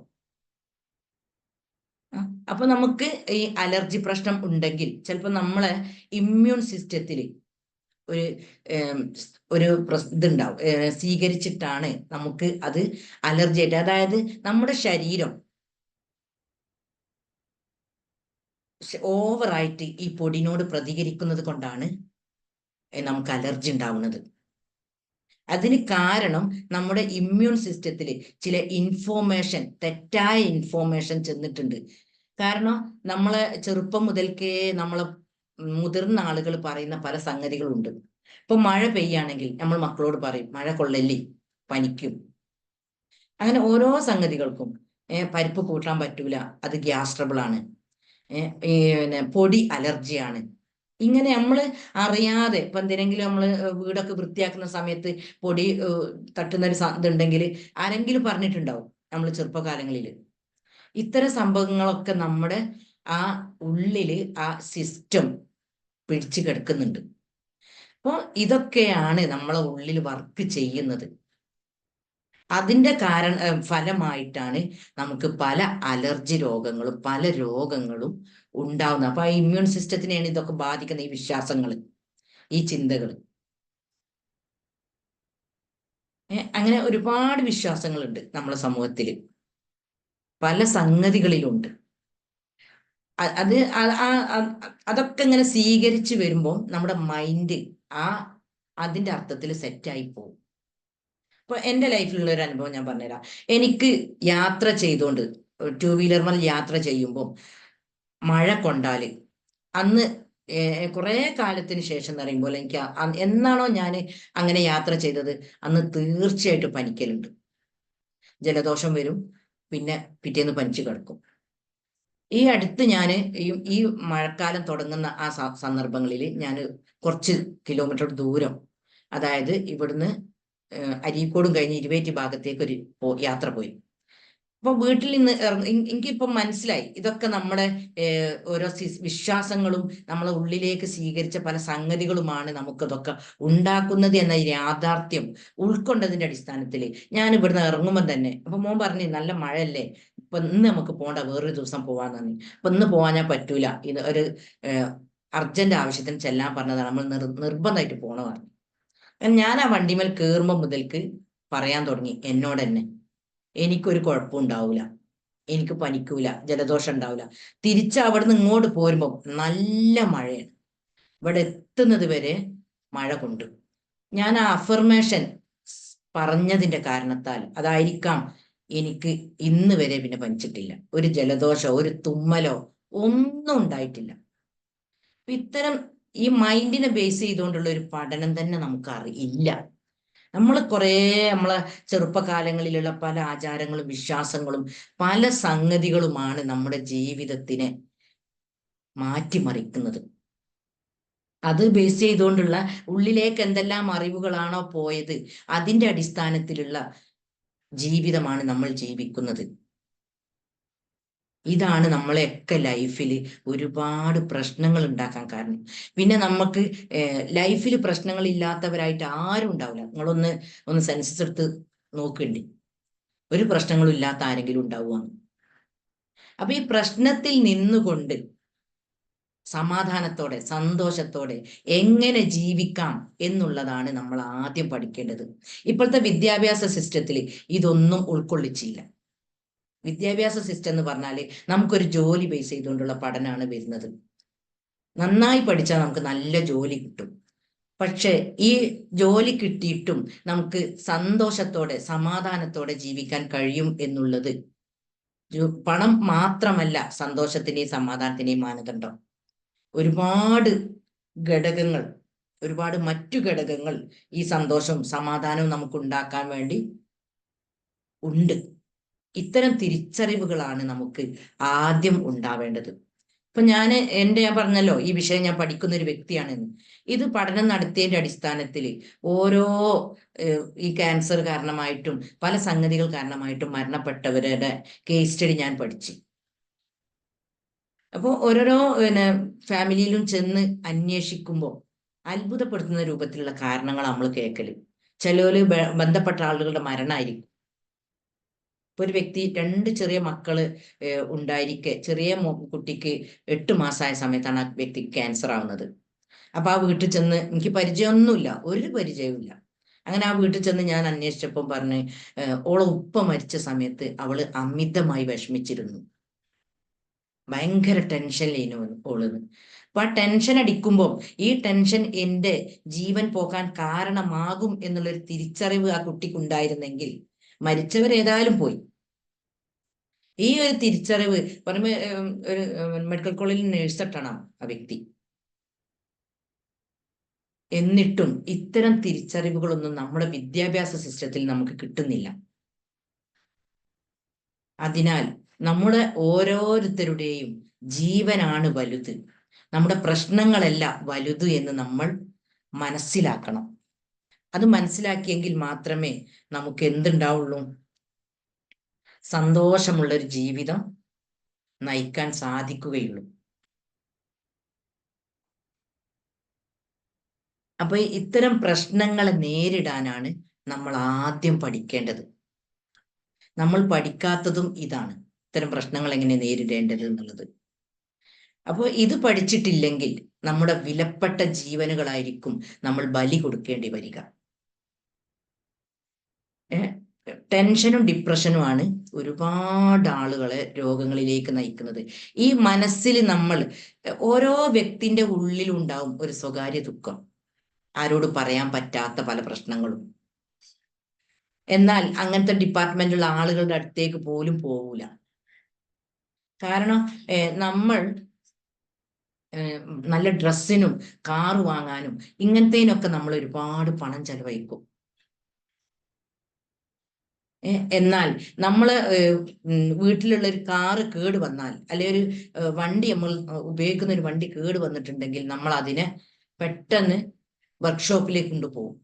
അപ്പൊ നമുക്ക് ഈ അലർജി പ്രശ്നം ഉണ്ടെങ്കിൽ ചിലപ്പോൾ നമ്മളെ ഇമ്മ്യൂൺ സിസ്റ്റത്തിൽ ഒരു ഒരു ഇതുണ്ടാവും, സ്വീകരിച്ചിട്ടാണ് നമുക്ക് അത് അലർജി ആയിട്ട്, അതായത് നമ്മുടെ ശരീരം ഓവറായിട്ട് ഈ പൊടിനോട് പ്രതികരിക്കുന്നത് കൊണ്ടാണ് നമുക്ക് അലർജി ഉണ്ടാവുന്നത്. അതിന് കാരണം നമ്മുടെ ഇമ്മ്യൂൺ സിസ്റ്റത്തിൽ ചില തെറ്റായ ഇൻഫോർമേഷൻ ചെന്നിട്ടുണ്ട്. കാരണം നമ്മളെ ചെറുപ്പം മുതൽക്കേ നമ്മളെ മുതിർന്ന ആളുകൾ പറയുന്ന പല സംഗതികളുണ്ട്. ഇപ്പൊ മഴ പെയ്യാണെങ്കിൽ നമ്മൾ മക്കളോട് പറയും മഴ കൊള്ളല്ലേ, പനിക്കും. അങ്ങനെ ഓരോ സംഗതികൾക്കും പരിപ്പ് കൂട്ടാൻ പറ്റൂല, അത് ഗ്യാസ് ട്രബിൾ ആണ്, പിന്നെ പൊടി അലർജിയാണ്. ഇങ്ങനെ നമ്മൾ അറിയാതെ ഇപ്പൊ എന്തിനെങ്കിലും നമ്മൾ വീടൊക്കെ വൃത്തിയാക്കുന്ന സമയത്ത് പൊടി തട്ടുന്ന ഒരു ഇതുണ്ടെങ്കിൽ ആരെങ്കിലും പറഞ്ഞിട്ടുണ്ടാവും നമ്മൾ ചെറുപ്പകാലങ്ങളിൽ. ഇത്തരം സംഭവങ്ങളൊക്കെ നമ്മുടെ ആ ഉള്ളില് ആ സിസ്റ്റം പിടിച്ചു കിടക്കുന്നുണ്ട്. അപ്പോൾ ഇതൊക്കെയാണ് നമ്മളെ ഉള്ളിൽ വർക്ക് ചെയ്യുന്നത്. അതിന്റെ ഫലമായിട്ടാണ് നമുക്ക് പല അലർജി രോഗങ്ങളും പല രോഗങ്ങളും ഉണ്ടാവുന്നത്. അപ്പൊ ആ ഇമ്മ്യൂൺ സിസ്റ്റത്തിനെയാണ് ഇതൊക്കെ ബാധിക്കുന്ന, ഈ വിശ്വാസങ്ങൾ, ഈ ചിന്തകൾ. അങ്ങനെ ഒരുപാട് വിശ്വാസങ്ങളുണ്ട് നമ്മുടെ സമൂഹത്തിൽ, പല സംഗതികളിലുണ്ട്. അത് അതൊക്കെ ഇങ്ങനെ സ്വീകരിച്ചു വരുമ്പോൾ നമ്മുടെ മൈൻഡ് ആ അതിന്റെ അർത്ഥത്തിൽ സെറ്റായി പോകും. ഇപ്പൊ എൻ്റെ ലൈഫിലുള്ള ഒരു അനുഭവം ഞാൻ പറഞ്ഞുതരാം. എനിക്ക് യാത്ര ചെയ്തുകൊണ്ട് ടൂ വീലർമൽ യാത്ര ചെയ്യുമ്പോൾ മഴ കൊണ്ടാല് അന്ന് കുറെ കാലത്തിന് ശേഷം എന്ന് പറയുമ്പോൾ എനിക്ക് എന്നാണോ ഞാൻ അങ്ങനെ യാത്ര ചെയ്തത് അന്ന് തീർച്ചയായിട്ടും പനിക്കലുണ്ട്. ജലദോഷം വരും, പിന്നെ പിറ്റേന്ന് പനിച്ചു കിടക്കും. ഈ അടുത്ത് ഞാൻ ഈ മഴക്കാലം തുടങ്ങുന്ന ആ സന്ദർഭങ്ങളിൽ ഞാൻ കുറച്ച് കിലോമീറ്റർ ദൂരം, അതായത് ഇവിടുന്ന് അരീക്കോടും കഴിഞ്ഞ് ഇരുവേറ്റി ഭാഗത്തേക്ക് ഒരു യാത്ര പോയി. അപ്പൊ വീട്ടിൽ നിന്ന് എനിക്കിപ്പം മനസ്സിലായി ഇതൊക്കെ നമ്മുടെ ഓരോ വിശ്വാസങ്ങളും നമ്മളെ ഉള്ളിലേക്ക് സ്വീകരിച്ച പല സംഗതികളുമാണ് നമുക്കിതൊക്കെ ഉണ്ടാക്കുന്നത് എന്ന യാഥാർത്ഥ്യം ഉൾക്കൊണ്ടതിന്റെ അടിസ്ഥാനത്തിൽ ഞാൻ ഇവിടുന്ന് ഇറങ്ങുമ്പോൾ തന്നെ, അപ്പൊ മോൻ പറഞ്ഞു നല്ല മഴയല്ലേ, ഇപ്പൊ ഇന്ന് നമുക്ക് പോകണ്ട, വേറൊരു ദിവസം പോവാൻ തന്നെ. അപ്പൊ ഇന്ന് പോകാൻ ഞാൻ പറ്റൂല, ഇത് ഒരു അർജന്റ് ആവശ്യത്തിന് ചെല്ലാൻ പറഞ്ഞതാണ്, നമ്മൾ നിർബന്ധമായിട്ട് പോണ പറഞ്ഞു. ഞാൻ ആ വണ്ടിമേൽ കയറുമ്പോൾ മുതൽക്ക് പറയാൻ തുടങ്ങി എന്നോട് തന്നെ, എനിക്കൊരു കുഴപ്പം ഉണ്ടാവില്ല, എനിക്ക് പനിക്കൂല, ജലദോഷം ഉണ്ടാവില്ല. തിരിച്ച് അവിടുന്ന് ഇങ്ങോട്ട് പോരുമ്പോൾ നല്ല മഴയാണ്, ഇവിടെ എത്തുന്നത് വരെ മഴ കൊണ്ട്. ഞാൻ ആ അഫർമേഷൻ പറഞ്ഞതിന്റെ കാരണത്താൽ അതായിരിക്കാം എനിക്ക് ഇന്ന് വരെ പിന്നെ പനിച്ചിട്ടില്ല, ഒരു ജലദോഷമോ ഒരു തുമ്മലോ ഒന്നും ഉണ്ടായിട്ടില്ല. ഇത്തരം ഈ മൈൻഡിനെ ബേസ് ചെയ്തുകൊണ്ടുള്ള ഒരു പഠനം തന്നെ നമുക്ക് അറിയില്ല. നമ്മൾ നമ്മളെ ചെറുപ്പകാലങ്ങളിലുള്ള പല ആചാരങ്ങളും വിശ്വാസങ്ങളും പല സംഗതികളുമാണ് നമ്മുടെ ജീവിതത്തിനെ മാറ്റിമറിക്കുന്നത്. അത് ബേസ് ചെയ്തുകൊണ്ടുള്ള ഉള്ളിലേക്ക് എന്തെല്ലാം അറിവുകളാണോ പോയത് അതിന്റെ അടിസ്ഥാനത്തിലുള്ള ജീവിതമാണ് നമ്മൾ ജീവിക്കുന്നത്. ഇതാണ് നമ്മളെയൊക്കെ ലൈഫിൽ ഒരുപാട് പ്രശ്നങ്ങൾ ഉണ്ടാക്കാൻ കാരണം. പിന്നെ നമുക്ക് ലൈഫിൽ പ്രശ്നങ്ങൾ ഇല്ലാത്തവരായിട്ട് ആരും ഉണ്ടാവില്ല. ഒന്ന് സെൻസസ് എടുത്ത് നോക്കണ്ടി, ഒരു പ്രശ്നങ്ങളും ഇല്ലാത്ത ആരെങ്കിലും ഉണ്ടാവുകയാണ്. അപ്പൊ ഈ പ്രശ്നത്തിൽ നിന്നുകൊണ്ട് സമാധാനത്തോടെ സന്തോഷത്തോടെ എങ്ങനെ ജീവിക്കാം എന്നുള്ളതാണ് നമ്മൾ ആദ്യം പഠിക്കേണ്ടത്. ഇപ്പോഴത്തെ വിദ്യാഭ്യാസ സിസ്റ്റത്തിൽ ഇതൊന്നും ഉൾക്കൊള്ളിച്ചില്ല. വിദ്യാഭ്യാസ സിസ്റ്റം എന്ന് പറഞ്ഞാല് നമുക്കൊരു ജോലി ബേസ് ചെയ്തുകൊണ്ടുള്ള പഠനമാണ് വരുന്നത്. നന്നായി പഠിച്ചാൽ നമുക്ക് നല്ല ജോലി കിട്ടും. പക്ഷെ ഈ ജോലി കിട്ടിയിട്ടും നമുക്ക് സന്തോഷത്തോടെ സമാധാനത്തോടെ ജീവിക്കാൻ കഴിയും എന്നുള്ളത് പണം മാത്രമല്ല സന്തോഷത്തിന്റെയും സമാധാനത്തിന്റെയും മാനദണ്ഡം. ഒരുപാട് ഘടകങ്ങൾ, ഒരുപാട് മറ്റു ഘടകങ്ങൾ ഈ സന്തോഷവും സമാധാനവും നമുക്ക് ഉണ്ടാക്കാൻ വേണ്ടി ഉണ്ട്. ഇത്തരം തിരിച്ചറിവുകളാണ് നമുക്ക് ആദ്യം ഉണ്ടാവേണ്ടത്. ഇപ്പൊ ഞാൻ പറഞ്ഞല്ലോ ഈ വിഷയം ഞാൻ പഠിക്കുന്ന ഒരു വ്യക്തിയാണെന്ന്. ഇത് പഠനം നടത്തിയതിന്റെ അടിസ്ഥാനത്തിൽ ഓരോ ഈ ക്യാൻസർ കാരണമായിട്ടും പല സംഗതികൾ കാരണമായിട്ടും മരണപ്പെട്ടവരുടെ കേസ് സ്റ്റഡി ഞാൻ പഠിച്ചു. അപ്പോൾ ഓരോരോ ഫാമിലിയിലും ചെന്ന് അന്വേഷിക്കുമ്പോൾ അത്ഭുതപ്പെടുത്തുന്ന രൂപത്തിലുള്ള കാരണങ്ങൾ നമ്മൾ കേൾക്കല്. ചിലര് ബന്ധപ്പെട്ട ആളുകളുടെ മരണമായിരിക്കും. ഇപ്പൊ ഒരു വ്യക്തി 2 ചെറിയ മക്കള് ഉണ്ടായിരിക്കെ ചെറിയ കുട്ടിക്ക് 8 മാസമായ സമയത്താണ് ആ വ്യക്തി ക്യാൻസർ ആവുന്നത്. അപ്പൊ ആ വീട്ടിൽ ചെന്ന്, എനിക്ക് പരിചയമൊന്നുമില്ല, ഒരു പരിചയവുമില്ല. അങ്ങനെ ആ വീട്ടിൽ ചെന്ന് ഞാൻ അന്വേഷിച്ചപ്പോൾ പറഞ്ഞ് ഓളെ ഉപ്പ മരിച്ച സമയത്ത് അവള് അമിതമായി വിഷമിച്ചിരുന്നു, ഭയങ്കര ടെൻഷനിലേനു ഓള്. അപ്പൊ ആ ടെൻഷൻ അടിക്കുമ്പോൾ ഈ ടെൻഷൻ എന്റെ ജീവൻ പോകാൻ കാരണമാകും എന്നുള്ളൊരു തിരിച്ചറിവ് ആ കുട്ടിക്ക് ഉണ്ടായിരുന്നെങ്കിൽ മരിച്ചവരേതായാലും പോയി. ഈ ഒരു തിരിച്ചറിവ് പറയുമ്പോ ഒരു മെഡിക്കൽ കോളേജിൽ നേഴ്സട്ടാണ് ആ വ്യക്തി. എന്നിട്ടും ഇത്തരം തിരിച്ചറിവുകളൊന്നും നമ്മുടെ വിദ്യാഭ്യാസ സിസ്റ്റത്തിൽ നമുക്ക് കിട്ടുന്നില്ല. അതിനാൽ നമ്മുടെ ഓരോരുത്തരുടെയും ജീവനാണ് വലുത്, നമ്മുടെ പ്രശ്നങ്ങളല്ല വലുത് എന്ന് നമ്മൾ മനസ്സിലാക്കണം. അത് മനസ്സിലാക്കിയെങ്കിൽ മാത്രമേ നമുക്ക് എന്തുണ്ടാവുള്ളൂ, സന്തോഷമുള്ളൊരു ജീവിതം നയിക്കാൻ സാധിക്കുകയുള്ളൂ. അപ്പൊ ഇത്തരം പ്രശ്നങ്ങളെ നേരിടാനാണ് നമ്മൾ ആദ്യം പഠിക്കേണ്ടത്. നമ്മൾ പഠിക്കാത്തതും ഇതാണ്, ഇത്തരം പ്രശ്നങ്ങൾ എങ്ങനെ നേരിടേണ്ടത് എന്നുള്ളത്. അപ്പോൾ ഇത് പഠിച്ചിട്ടില്ലെങ്കിൽ നമ്മുടെ വിലപ്പെട്ട ജീവനുകളായിരിക്കും നമ്മൾ ബലി കൊടുക്കേണ്ടി വരിക. ടെൻഷനും ഡിപ്രഷനുമാണ് ഒരുപാട് ആളുകളെ രോഗങ്ങളിലേക്ക് നയിക്കുന്നത്. ഈ മനസ്സിൽ നമ്മൾ ഓരോ വ്യക്തിന്റെ ഉള്ളിലുണ്ടാവും ഒരു സ്വകാര്യ ദുഃഖം, ആരോട് പറയാൻ പറ്റാത്ത പല പ്രശ്നങ്ങളും. എന്നാൽ അങ്ങനത്തെ ഡിപ്പാർട്ട്മെന്റിലുള്ള ആളുകളുടെ അടുത്തേക്ക് പോലും പോകൂല. കാരണം നമ്മൾ നല്ല ഡ്രസ്സിനും കാറ് വാങ്ങാനും ഇങ്ങനത്തേനൊക്കെ നമ്മൾ ഒരുപാട് പണം ചെലവഴിക്കും. എന്നാൽ നമ്മള് വീട്ടിലുള്ള ഒരു കാറ് കേട് വന്നാൽ, അല്ലെ ഒരു വണ്ടി നമ്മൾ ഉപയോഗിക്കുന്ന ഒരു വണ്ടി കേട് വന്നിട്ടുണ്ടെങ്കിൽ നമ്മൾ അതിനെ പെട്ടെന്ന് വർക്ക്ഷോപ്പിലേക്ക് കൊണ്ടുപോകും.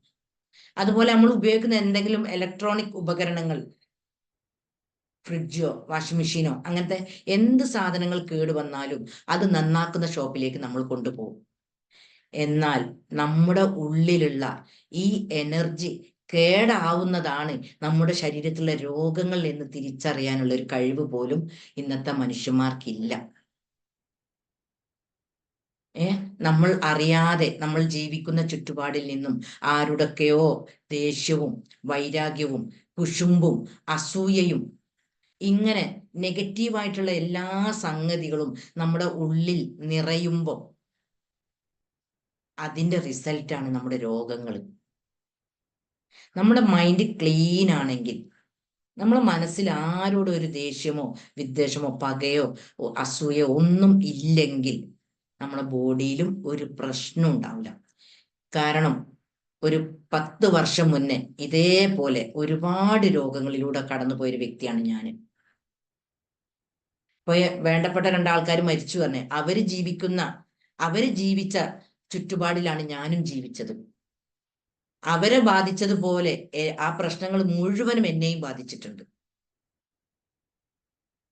അതുപോലെ നമ്മൾ ഉപയോഗിക്കുന്ന എന്തെങ്കിലും ഇലക്ട്രോണിക് ഉപകരണങ്ങൾ, ഫ്രിഡ്ജോ വാഷിംഗ് മെഷീനോ അങ്ങനത്തെ എന്ത് സാധനങ്ങൾ കേട് വന്നാലും അത് നന്നാക്കുന്ന ഷോപ്പിലേക്ക് നമ്മൾ കൊണ്ടുപോകും. എന്നാൽ നമ്മുടെ ഉള്ളിലുള്ള ഈ എനർജി കേടാവുന്നതാണ് നമ്മുടെ ശരീരത്തിലുള്ള രോഗങ്ങൾ എന്ന് തിരിച്ചറിയാനുള്ള ഒരു കഴിവ് പോലും ഇന്നത്തെ മനുഷ്യന്മാർക്കില്ല. നമ്മൾ അറിയാതെ നമ്മൾ ജീവിക്കുന്ന ചുറ്റുപാടിൽ നിന്നും ആരുടെയൊക്കെയോ ദേഷ്യവും വൈരാഗ്യവും കുശുമ്പും അസൂയയും ഇങ്ങനെ നെഗറ്റീവായിട്ടുള്ള എല്ലാ സംഗതികളും നമ്മുടെ ഉള്ളിൽ നിറയുമ്പോൾ അതിന്റെ റിസൾട്ടാണ് നമ്മുടെ രോഗങ്ങൾ. നമ്മുടെ മൈൻഡ് ക്ലീൻ ആണെങ്കിൽ, നമ്മളെ മനസ്സിൽ ആരോടും ഒരു ദേഷ്യമോ വിദ്വേഷമോ പകയോ അസൂയോ ഒന്നും ഇല്ലെങ്കിൽ നമ്മളെ ബോഡിയിലും ഒരു പ്രശ്നം ഉണ്ടാവില്ല. കാരണം ഒരു 10 വർഷം മുന്നേ ഇതേപോലെ ഒരുപാട് രോഗങ്ങളിലൂടെ കടന്നുപോയൊരു വ്യക്തിയാണ് ഞാൻ. ഇപ്പൊ വേണ്ടപ്പെട്ട 2 ആൾക്കാർ മരിച്ചു പറഞ്ഞേ, അവര് ജീവിച്ച ചുറ്റുപാടിലാണ് ഞാനും ജീവിച്ചത്. അവരെ ബാധിച്ചതുപോലെ ആ പ്രശ്നങ്ങൾ മുഴുവനും എന്നെയും ബാധിച്ചിട്ടുണ്ട്.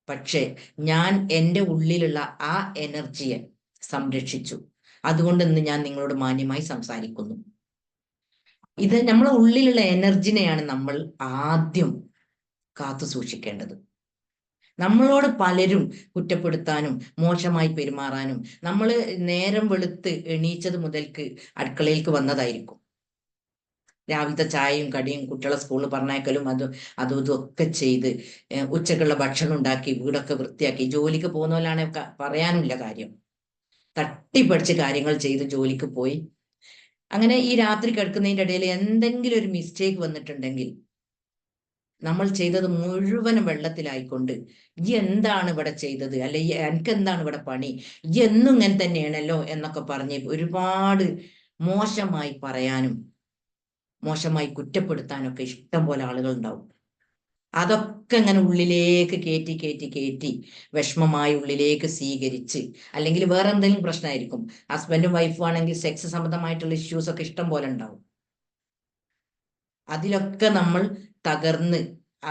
പക്ഷെ ഞാൻ എൻ്റെ ഉള്ളിലുള്ള ആ എനർജിയെ സംരക്ഷിച്ചു. അതുകൊണ്ട് ഇന്ന് ഞാൻ നിങ്ങളോട് മാന്യമായി സംസാരിക്കുന്നു. ഇത് നമ്മളെ ഉള്ളിലുള്ള എനർജിനെയാണ് നമ്മൾ ആദ്യം കാത്തു സൂക്ഷിക്കേണ്ടത്. നമ്മളോട് പലരും കുറ്റപ്പെടുത്താനും മോശമായി പെരുമാറാനും, നമ്മൾ നേരം വെളുത്ത് എണീച്ചത് മുതൽക്ക് അടുക്കളയിലേക്ക് വന്നതായിരിക്കും. രാവിലത്തെ ചായയും കടിയും കുട്ടികളെ സ്കൂളിൽ പറഞ്ഞേക്കലും അതും ഇതൊക്കെ ചെയ്ത് ഉച്ചക്കുള്ള ഭക്ഷണം ഉണ്ടാക്കി വീടൊക്കെ വൃത്തിയാക്കി ജോലിക്ക് പോകുന്നവരാണ് പറയാനില്ല കാര്യം. തട്ടിപ്പടിച്ച് കാര്യങ്ങൾ ചെയ്ത് ജോലിക്ക് പോയി. അങ്ങനെ ഈ രാത്രി കിടക്കുന്നതിൻ്റെ ഇടയിൽ എന്തെങ്കിലും ഒരു മിസ്റ്റേക്ക് വന്നിട്ടുണ്ടെങ്കിൽ നമ്മൾ ചെയ്തത് മുഴുവനും വെള്ളത്തിലായിക്കൊണ്ട് ഈ എന്താണ് ഇവിടെ ചെയ്തത്, അല്ലെ എനിക്ക് എന്താണ് ഇവിടെ പണി, ഈ എന്നും ഇങ്ങനെ തന്നെയാണല്ലോ എന്നൊക്കെ പറഞ്ഞ് ഒരുപാട് മോശമായി പറയാനും മോശമായി കുറ്റപ്പെടുത്താനൊക്കെ ഇഷ്ടം പോലെ ആളുകൾ ഉണ്ടാവും. അതൊക്കെ ഇങ്ങനെ ഉള്ളിലേക്ക് കയറ്റി വിഷമമായി ഉള്ളിലേക്ക് സ്വീകരിച്ച്, അല്ലെങ്കിൽ വേറെ എന്തെങ്കിലും പ്രശ്നമായിരിക്കും. ഹസ്ബൻഡും വൈഫും ആണെങ്കിൽ സെക്സ് സംബന്ധമായിട്ടുള്ള ഇഷ്യൂസ് ഒക്കെ ഇഷ്ടം പോലെ ഉണ്ടാവും. അതിലൊക്കെ നമ്മൾ തകർന്ന്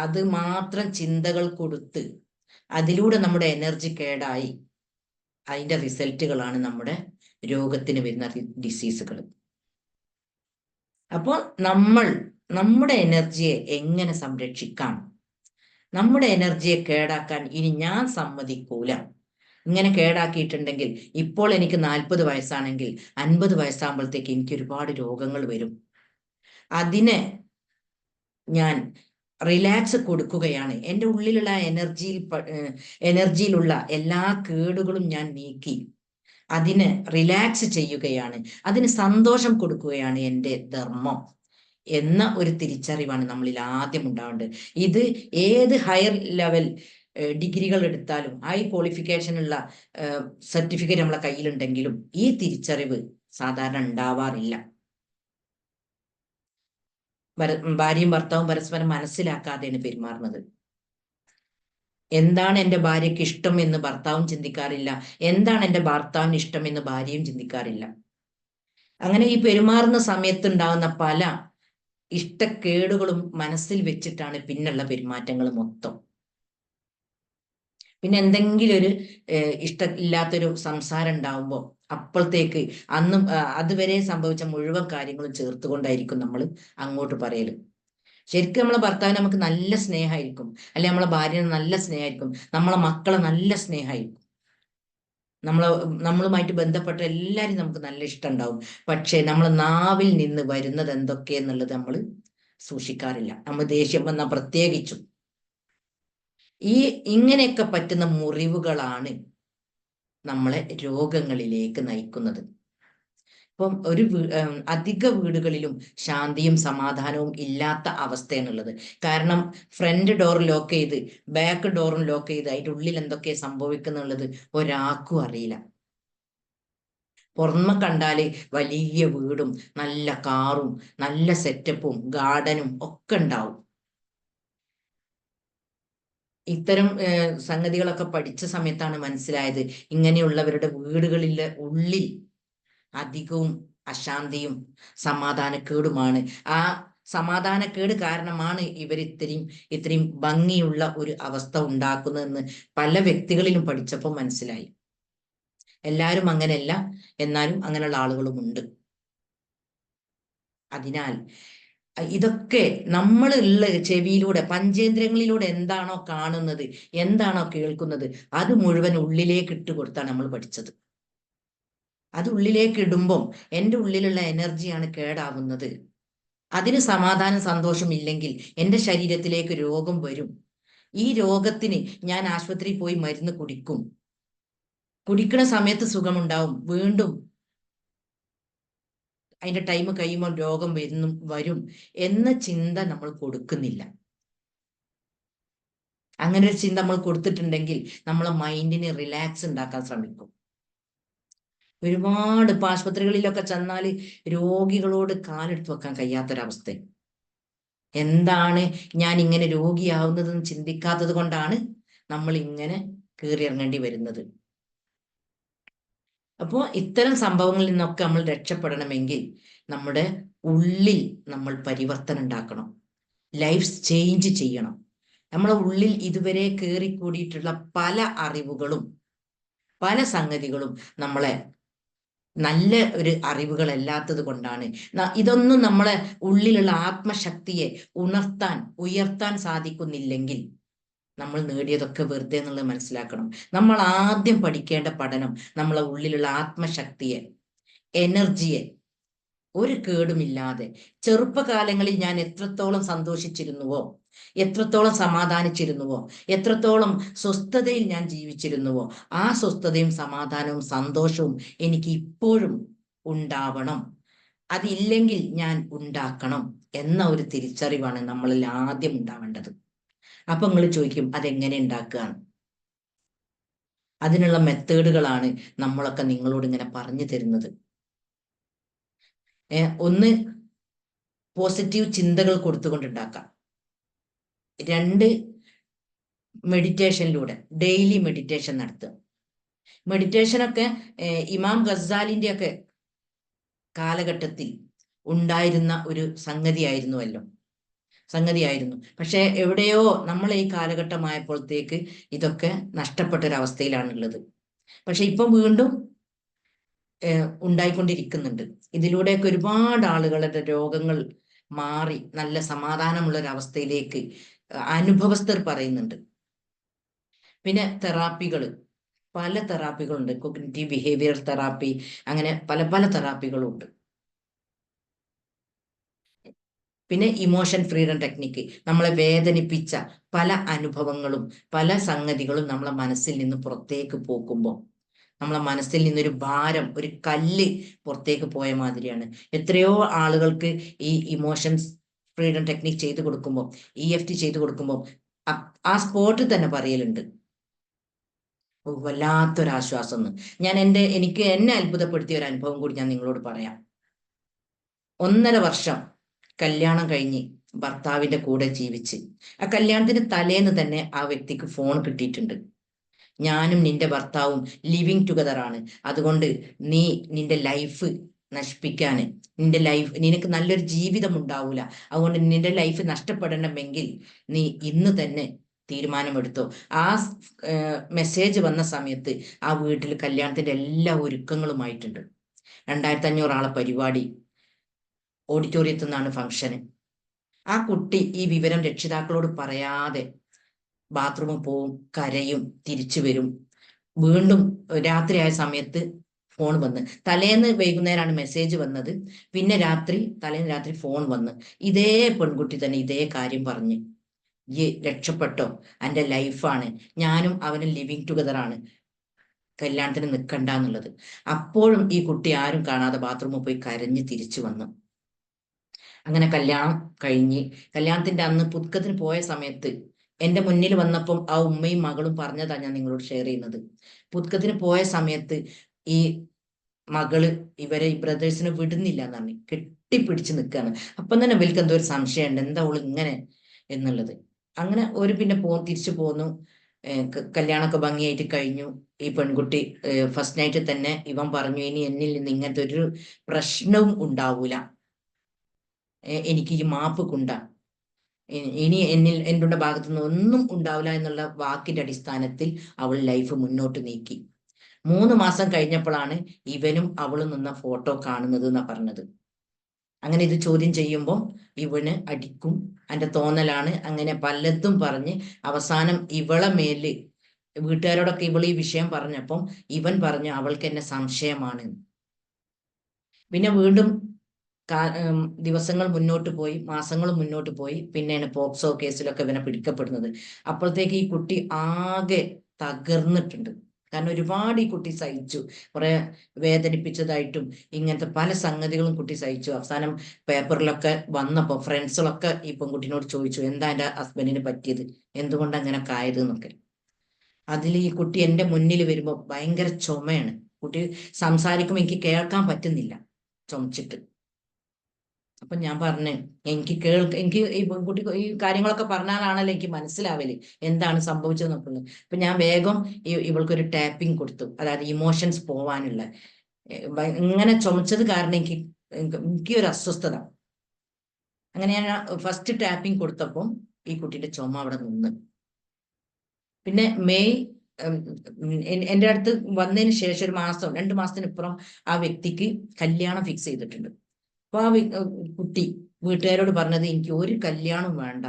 അത് മാത്രം ചിന്തകൾ കൊടുത്ത് അതിലൂടെ നമ്മുടെ എനർജി കേടായി അതിന്റെ റിസൾട്ടുകളാണ് നമ്മുടെ രോഗത്തിന് വരുന്ന ഡിസീസുകൾ. അപ്പോൾ നമ്മുടെ എനർജിയെ എങ്ങനെ സംരക്ഷിക്കാം? നമ്മുടെ എനർജിയെ കേടാക്കാൻ ഇനി ഞാൻ സമ്മതിക്കൂല. ഇങ്ങനെ കേടാക്കിയിട്ടുണ്ടെങ്കിൽ ഇപ്പോൾ എനിക്ക് 40 വയസ്സാണെങ്കിൽ 50 വയസ്സാകുമ്പോഴത്തേക്ക് എനിക്ക് ഒരുപാട് രോഗങ്ങൾ വരും. അതിനെ ഞാൻ റിലാക്സ് കൊടുക്കുകയാണ്. എൻ്റെ ഉള്ളിലുള്ള എനർജിയിലുള്ള എല്ലാ കേടുകളും ഞാൻ നീക്കി അതിന് റിലാക്സ് ചെയ്യുകയാണ്, അതിന് സന്തോഷം കൊടുക്കുകയാണ് എൻ്റെ ധർമ്മം എന്ന ഒരു തിരിച്ചറിവാണ് നമ്മളിൽ ആദ്യം ഉണ്ടാവേണ്ടത്. ഇത് ഏത് ഹയർ ലെവൽ ഡിഗ്രികൾ എടുത്താലും ഹൈ ക്വാളിഫിക്കേഷൻ ഉള്ള സർട്ടിഫിക്കറ്റ് നമ്മളെ കയ്യിലുണ്ടെങ്കിലും ഈ തിരിച്ചറിവ് സാധാരണ ഉണ്ടാവാറില്ല. ഭാര്യയും ഭർത്താവും പരസ്പരം മനസ്സിലാക്കാതെയാണ് പെരുമാറുന്നത്. എന്താണ് എൻ്റെ ഭാര്യയ്ക്ക് ഇഷ്ടം എന്ന് ഭർത്താവും ചിന്തിക്കാറില്ല, എന്താണ് എൻ്റെ ഭർത്താവിന് ഇഷ്ടം എന്ന് ഭാര്യയും ചിന്തിക്കാറില്ല. അങ്ങനെ ഈ പെരുമാറുന്ന സമയത്ത് ഉണ്ടാകുന്ന പല ഇഷ്ടക്കേടുകളും മനസ്സിൽ വെച്ചിട്ടാണ് പിന്നുള്ള പെരുമാറ്റങ്ങൾ മൊത്തം. പിന്നെ എന്തെങ്കിലും ഒരു ഇഷ്ടമില്ലാത്തൊരു സംസാരം ഉണ്ടാവുമ്പോൾ അപ്പോഴത്തേക്ക് അന്നും അതുവരെ സംഭവിച്ച മുഴുവൻ കാര്യങ്ങളും ചേർത്തുകൊണ്ടായിരിക്കും നമ്മൾ അങ്ങോട്ട് പറയല്. ശരിക്കും നമ്മളെ ഭർത്താവിന് നമുക്ക് നല്ല സ്നേഹമായിരിക്കും, അല്ലെ നമ്മളെ ഭാര്യന് നല്ല സ്നേഹമായിരിക്കും, നമ്മളെ മക്കളെ നല്ല സ്നേഹമായിരിക്കും, നമ്മളുമായിട്ട് ബന്ധപ്പെട്ട എല്ലാവരും നമുക്ക് നല്ല ഇഷ്ടം ഉണ്ടാവും. പക്ഷെ നമ്മളെ നാവിൽ നിന്ന് വരുന്നത് എന്തൊക്കെയെന്നുള്ളത് നമ്മൾ സൂക്ഷിക്കാറില്ല. നമ്മൾ ദേഷ്യം വന്ന പ്രത്യേകിച്ചും ഇങ്ങനെയൊക്കെ പറ്റുന്ന മുറിവുകളാണ് നമ്മളെ രോഗങ്ങളിലേക്ക് നയിക്കുന്നത്. ഇപ്പം അധിക വീടുകളിലും ശാന്തിയും സമാധാനവും ഇല്ലാത്ത അവസ്ഥയാണുള്ളത്. കാരണം ഫ്രണ്ട് ഡോർ ലോക്ക് ചെയ്ത് ബാക്ക് ഡോറും ലോക്ക് ചെയ്ത് അതിൻ്റെ ഉള്ളിൽ എന്തൊക്കെ സംഭവിക്കുന്നുള്ളത് ഒരാൾക്കും അറിയില്ല. പുറമെ കണ്ടാല് വലിയ വീടും നല്ല കാറും നല്ല സെറ്റപ്പും ഗാർഡനും ഒക്കെ ഉണ്ടാവും. ഇത്തരം സംഗതികളൊക്കെ പഠിച്ച സമയത്താണ് മനസ്സിലായത് ഇങ്ങനെയുള്ളവരുടെ വീടുകളിലെ ഉള്ളിൽ അധികവും അശാന്തിയും സമാധാനക്കേടുമാണ്. ആ സമാധാനക്കേട് കാരണമാണ് ഇവർ ഇത്രയും ഭംഗിയുള്ള ഒരു അവസ്ഥ ഉണ്ടാക്കുന്നതെന്ന് പല വ്യക്തികളിലും പഠിച്ചപ്പോൾ മനസ്സിലായി. എല്ലാവരും അങ്ങനെയല്ല, എന്നാലും അങ്ങനെയുള്ള ആളുകളുമുണ്ട്. അതിനാൽ ഇതൊക്കെ നമ്മളുള്ള ചെവിയിലൂടെ പഞ്ചേന്ദ്രിയങ്ങളിലൂടെ എന്താണോ കാണുന്നത്, എന്താണോ കേൾക്കുന്നത്, അത് മുഴുവൻ ഉള്ളിലേക്ക് ഇട്ട് കൊടുത്താണ് നമ്മൾ പഠിച്ചത്. അത് ഉള്ളിലേക്ക് ഇടുമ്പം എൻ്റെ ഉള്ളിലുള്ള എനർജിയാണ് കേടാവുന്നത്. അതിന് സമാധാനം സന്തോഷം ഇല്ലെങ്കിൽ എൻ്റെ ശരീരത്തിലേക്ക് രോഗം വരും. ഈ രോഗത്തിന് ഞാൻ ആശുപത്രിയിൽ പോയി മരുന്ന് കുടിക്കുന്ന സമയത്ത് സുഖമുണ്ടാവും, വീണ്ടും അതിന്റെ ടൈം കഴിയുമ്പോൾ രോഗം വരും എന്ന ചിന്ത നമ്മൾ കൊടുക്കുന്നില്ല. അങ്ങനെ ഒരു ചിന്ത നമ്മൾ കൊടുത്തിട്ടുണ്ടെങ്കിൽ നമ്മളെ മൈൻഡിന് റിലാക്സ് ഉണ്ടാക്കാൻ ശ്രമിക്കും. ഒരുപാട് ഇപ്പൊ ആശുപത്രികളിലൊക്കെ ചെന്നാൽ രോഗികളോട് കാലെടുത്ത് വെക്കാൻ കഴിയാത്തൊരവസ്ഥ. എന്താണ് ഞാൻ ഇങ്ങനെ രോഗിയാവുന്നതെന്ന് ചിന്തിക്കാത്തത് കൊണ്ടാണ് നമ്മൾ ഇങ്ങനെ കയറിയിറങ്ങേണ്ടി വരുന്നത്. അപ്പോൾ ഇത്തരം സംഭവങ്ങളിൽ നിന്നൊക്കെ നമ്മൾ രക്ഷപ്പെടണമെങ്കിൽ നമ്മുടെ ഉള്ളിൽ നമ്മൾ പരിവർത്തനം ഉണ്ടാക്കണം, ലൈഫ് ചേഞ്ച് ചെയ്യണം. നമ്മളെ ഉള്ളിൽ ഇതുവരെ കയറിക്കൂടിയിട്ടുള്ള പല അറിവുകളും പല സംഗതികളും നമ്മളെ നല്ല ഒരു അറിവുകളല്ലാത്തത് കൊണ്ടാണ്. ഇതൊന്നും നമ്മളെ ഉള്ളിലുള്ള ആത്മശക്തിയെ ഉയർത്താൻ സാധിക്കുന്നില്ലെങ്കിൽ നമ്മൾ നേടിയതൊക്കെ വെറുതെ എന്നുള്ളത് മനസ്സിലാക്കണം. നമ്മൾ ആദ്യം പഠിക്കേണ്ട പഠനം നമ്മളെ ഉള്ളിലുള്ള ആത്മശക്തിയെ, എനർജിയെ ഒരു കേടുമില്ലാതെ ചെറുപ്പകാലങ്ങളിൽ ഞാൻ എത്രത്തോളം സന്തോഷിച്ചിരുന്നുവോ, എത്രത്തോളം സമാധാനിച്ചിരുന്നുവോ, എത്രത്തോളം സ്വസ്ഥതയിൽ ഞാൻ ജീവിച്ചിരുന്നുവോ, ആ സ്വസ്ഥതയും സമാധാനവും സന്തോഷവും എനിക്ക് ഇപ്പോഴും ഉണ്ടാവണം. അതില്ലെങ്കിൽ ഞാൻ ഉണ്ടാക്കണം എന്ന ഒരു തിരിച്ചറിവാണ് നമ്മളിൽ ആദ്യം ഉണ്ടാവേണ്ടത്. അപ്പൊ നിങ്ങൾ ചോദിക്കും അതെങ്ങനെ ഉണ്ടാക്കുക? അതിനുള്ള മെത്തേഡുകളാണ് നമ്മളൊക്കെ നിങ്ങളോട് ഇങ്ങനെ പറഞ്ഞു തരുന്നത്. ഒന്ന്, പോസിറ്റീവ് ചിന്തകൾ കൊടുത്തുകൊണ്ടുണ്ടാക്കാം. 2, മെഡിറ്റേഷനിലൂടെ ഡെയിലി മെഡിറ്റേഷൻ നടത്തുക. മെഡിറ്റേഷനൊക്കെ ഇമാം ഗസാലിന്റെ ഒക്കെ കാലഘട്ടത്തിൽ ഉണ്ടായിരുന്ന ഒരു സംഗതിയായിരുന്നു. പക്ഷെ എവിടെയോ നമ്മൾ ഈ കാലഘട്ടമായപ്പോഴത്തേക്ക് ഇതൊക്കെ നഷ്ടപ്പെട്ടൊരവസ്ഥയിലാണുള്ളത്. പക്ഷെ ഇപ്പം വീണ്ടും ഉണ്ടായിക്കൊണ്ടിരിക്കുന്നുണ്ട്. ഇതിലൂടെയൊക്കെ ഒരുപാട് ആളുകളുടെ രോഗങ്ങൾ മാറി നല്ല സമാധാനമുള്ള ഒരു അവസ്ഥയിലേക്ക് അനുഭവസ്ഥർ പറയുന്നുണ്ട്. പിന്നെ പല തെറാപ്പികളുണ്ട്. കോഗ്നിറ്റീവ് ബിഹേവിയർ തെറാപ്പി, അങ്ങനെ പല തെറാപ്പികളുണ്ട്. പിന്നെ ഇമോഷൻ ഫ്രീഡം ടെക്നിക്ക്, നമ്മളെ വേദനിപ്പിച്ച പല അനുഭവങ്ങളും പല സംഗതികളും നമ്മളെ മനസ്സിൽ നിന്ന് പുറത്തേക്ക് പോക്കുമ്പോൾ നമ്മളെ മനസ്സിൽ നിന്നൊരു ഭാരം, ഒരു കല്ല് പുറത്തേക്ക് പോയ മാതിരിയാണ്. എത്രയോ ആളുകൾക്ക് ഈ ഇമോഷൻസ് ഫ്രീഡം ടെക്നിക്ക് ചെയ്ത് കൊടുക്കുമ്പോൾ, EFT ചെയ്ത് കൊടുക്കുമ്പോൾ ആ സ്പോട്ടിൽ തന്നെ പറയലുണ്ട്, വല്ലാത്തൊരാശ്വാസം എന്ന്. എനിക്ക് എന്നെ അത്ഭുതപ്പെടുത്തിയ ഒരു അനുഭവം കൂടി ഞാൻ നിങ്ങളോട് പറയാം. 1.5 വർഷം കല്യാണം കഴിഞ്ഞ് ഭർത്താവിന്റെ കൂടെ ജീവിച്ച്, ആ കല്യാണത്തിന് തലേന്ന് തന്നെ ആ വ്യക്തിക്ക് ഫോൺ കിട്ടിയിട്ടുണ്ട്. ഞാനും നിന്റെ ഭർത്താവും ലിവിങ് ടുഗദർ ആണ്, അതുകൊണ്ട് നിന്റെ ലൈഫ് നശിപ്പിക്കാന്, നിനക്ക് നല്ലൊരു ജീവിതം ഉണ്ടാവൂല, അതുകൊണ്ട് നിന്റെ ലൈഫ് നഷ്ടപ്പെടണമെങ്കിൽ നീ ഇന്ന് തന്നെ തീരുമാനമെടുത്തോ. ആ മെസ്സേജ് വന്ന സമയത്ത് ആ വീട്ടിൽ കല്യാണത്തിന്റെ എല്ലാ ഒരുക്കങ്ങളുമായിട്ടുണ്ട്. 2500 ആളെ പരിപാടി, ഓഡിറ്റോറിയത്തിൽ നിന്നാണ് ഫംഗ്ഷന്. ആ കുട്ടി ഈ വിവരം രക്ഷിതാക്കളോട് പറയാതെ ബാത്റൂമിൽ പോവും, കരയും, തിരിച്ചു വരും. വീണ്ടും രാത്രിയായ സമയത്ത് ഫോൺ വന്ന് തലേന്ന് വൈകുന്നേരമാണ് മെസ്സേജ് വന്നത്. പിന്നെ തലേന്ന് രാത്രി ഫോൺ വന്ന് ഇതേ പെൺകുട്ടി തന്നെ ഇതേ കാര്യം പറഞ്ഞ്, ഈ രക്ഷപ്പെട്ടോ, എൻ്റെ ലൈഫാണ്, ഞാനും അവനും ലിവിങ് ടുഗദർ ആണ്, കല്യാണത്തിന് നിൽക്കണ്ട എന്നുള്ളത്. അപ്പോഴും ഈ കുട്ടി ആരും കാണാതെ ബാത്റൂമിൽ പോയി കരഞ്ഞ് തിരിച്ചു വന്നു. അങ്ങനെ കല്യാണം കഴിഞ്ഞ് കല്യാണത്തിന്റെ അന്ന് പുതുക്കത്തിന് പോയ സമയത്ത് എൻ്റെ മുന്നിൽ വന്നപ്പം ആ ഉമ്മയും മകളും പറഞ്ഞതാ ഞാൻ നിങ്ങളോട് ഷെയർ ചെയ്യുന്നത്. പുതുക്കത്തിന് പോയ സമയത്ത് ഈ മകള് ഈ ബ്രദേഴ്സിനെ വിടുന്നില്ല എന്നാണ്, കെട്ടിപ്പിടിച്ച് നിൽക്കുകയാണ്. അപ്പം തന്നെ ഇവർക്ക് എന്തോ ഒരു സംശയമുണ്ട്, എന്താ അവള് ഇങ്ങനെ എന്നുള്ളത്. അങ്ങനെ പിന്നെ തിരിച്ചു പോന്നു. കല്യാണമൊക്കെ ഭംഗിയായിട്ട് കഴിഞ്ഞു. ഈ പെൺകുട്ടി ഫസ്റ്റ് നൈറ്റ് തന്നെ ഇവൻ പറഞ്ഞു, ഇനി എന്നിൽ നിന്ന് ഇങ്ങനത്തെ ഒരു പ്രശ്നവും ഉണ്ടാവൂല, എനിക്ക് ഈ മാപ്പ് കൊണ്ടാ, ഇനി എൻ്റെ ഭാഗത്തു നിന്ന് ഒന്നും ഉണ്ടാവില്ല എന്നുള്ള വാക്കിന്റെ അടിസ്ഥാനത്തിൽ അവൾ ലൈഫ് മുന്നോട്ട് നീക്കി. 3 മാസം കഴിഞ്ഞപ്പോഴാണ് ഇവനും അവളും നിന്ന ഫോട്ടോ കാണുന്നത് എന്നാ പറഞ്ഞത്. അങ്ങനെ ഇത് ചോദ്യം ചെയ്യുമ്പോൾ ഇവന് അടിക്കും, എൻ്റെ തോന്നലാണ്, അങ്ങനെ പലതും പറഞ്ഞ് അവസാനം ഇവളെ മേല് വീട്ടുകാരോടൊക്കെ ഇവൾ ഈ വിഷയം പറഞ്ഞപ്പം ഇവൻ പറഞ്ഞു അവൾക്ക് എന്നെ സംശയമാണ്. പിന്നെ വീണ്ടും ദിവസങ്ങൾ മുന്നോട്ട് പോയി, മാസങ്ങൾ മുന്നോട്ട് പോയി. പിന്നെയാണ് പോക്സോ കേസിലൊക്കെ ഇവനെ പിടിക്കപ്പെടുന്നത്. അപ്പോഴത്തേക്ക് ഈ കുട്ടി ആകെ തകർന്നിട്ടുണ്ട്. കാരണം ഒരുപാട് ഈ കുട്ടി സഹിച്ചു, കുറെ വേദനിപ്പിച്ചതായിട്ടും ഇങ്ങനത്തെ പല സംഗതികളും കുട്ടി സഹിച്ചു. അവസാനം പേപ്പറിലൊക്കെ വന്നപ്പോൾ ഫ്രണ്ട്സുകളൊക്കെ ഈ പെൺകുട്ടിനോട് ചോദിച്ചു, എന്താ എൻ്റെ ഹസ്ബൻഡിന് പറ്റിയത്, എന്തുകൊണ്ട് അങ്ങനെയൊക്കെ ആയത് എന്നൊക്കെ. അതിൽ ഈ കുട്ടി എൻ്റെ മുന്നിൽ വരുമ്പോൾ ഭയങ്കര ചുമയാണ്. കുട്ടി സംസാരിക്കുമ്പോൾ എനിക്ക് കേൾക്കാൻ പറ്റുന്നില്ല, ചുമച്ചിട്ട്. അപ്പൊ ഞാൻ പറഞ്ഞു, എനിക്ക് ഈ പെൺകുട്ടി ഈ കാര്യങ്ങളൊക്കെ പറഞ്ഞാലാണല്ലോ എനിക്ക് മനസ്സിലാവല് എന്താണ് സംഭവിച്ചത് നോക്കുന്നത്. അപ്പൊ ഞാൻ വേഗം ഇവൾക്കൊരു ടാപ്പിംഗ് കൊടുത്തു, അതായത് ഇമോഷൻസ് പോവാനുള്ള. ഇങ്ങനെ ചുമച്ചത് കാരണം എനിക്ക് ഒരു അസ്വസ്ഥത. അങ്ങനെ ഞാൻ ഫസ്റ്റ് ടാപ്പിംഗ് കൊടുത്തപ്പോൾ ഈ കുട്ടിയുടെ ചുമ അവിടെ നിന്ന്. പിന്നെ എൻ്റെ അടുത്ത് വന്നതിന് ശേഷം 2 മാസത്തിന് ഇപ്പുറം ആ വ്യക്തിക്ക് കല്യാണം ഫിക്സ് ചെയ്തിട്ടുണ്ട്. അപ്പൊ ആ കുട്ടി വീട്ടുകാരോട് പറഞ്ഞത്, എനിക്ക് ഒരു കല്യാണം വേണ്ട,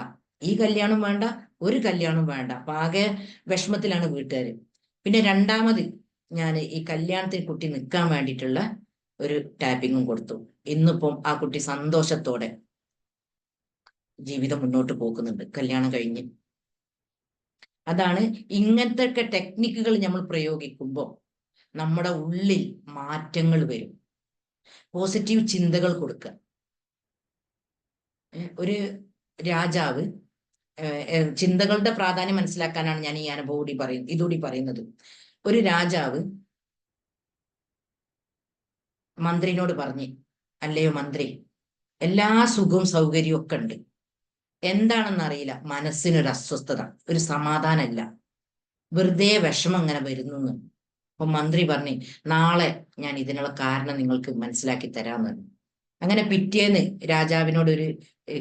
ഈ കല്യാണം വേണ്ട, ഒരു കല്യാണം വേണ്ട. അപ്പൊ ആകെ വിഷമത്തിലാണ് വീട്ടുകാർ. പിന്നെ രണ്ടാമത് ഞാൻ ഈ കല്യാണത്തിന് കുട്ടി നിൽക്കാൻ വേണ്ടിയിട്ടുള്ള ഒരു ടാപ്പിങ്ങും കൊടുത്തു. ഇന്നിപ്പം ആ കുട്ടി സന്തോഷത്തോടെ ജീവിതം മുന്നോട്ട് പോകുന്നുണ്ട്, കല്യാണം കഴിഞ്ഞ്. അതാണ് ഇങ്ങനത്തെ ഒക്കെ ടെക്നിക്കുകൾ നമ്മൾ പ്രയോഗിക്കുമ്പോൾ നമ്മുടെ ഉള്ളിൽ മാറ്റങ്ങൾ വരും. പോസിറ്റീവ് ചിന്തകൾ കൊടുക്കുക. ഒരു രാജാവ്, ചിന്തകളുടെ പ്രാധാന്യം മനസ്സിലാക്കാനാണ് ഞാൻ ഈ അനുഭവം ഇതുകൂടി പറയുന്നത്. ഒരു രാജാവ് മന്ത്രിനോട് പറഞ്ഞു, അല്ലയോ മന്ത്രി, എല്ലാ സുഖവും സൗകര്യവും ഒക്കെ ഉണ്ട്, എന്താണെന്ന് അറിയില്ല, മനസ്സിനൊരു അസ്വസ്ഥത, ഒരു സമാധാനമില്ല, വെറുതെ വിഷമം അങ്ങനെ വരുന്നു. അപ്പൊ മന്ത്രി പറഞ്ഞു, നാളെ ഞാൻ ഇതിനുള്ള കാരണം നിങ്ങൾക്ക് മനസ്സിലാക്കി തരാമെന്ന് പറഞ്ഞു. അങ്ങനെ പിറ്റേന്ന് രാജാവിനോട് ഒരു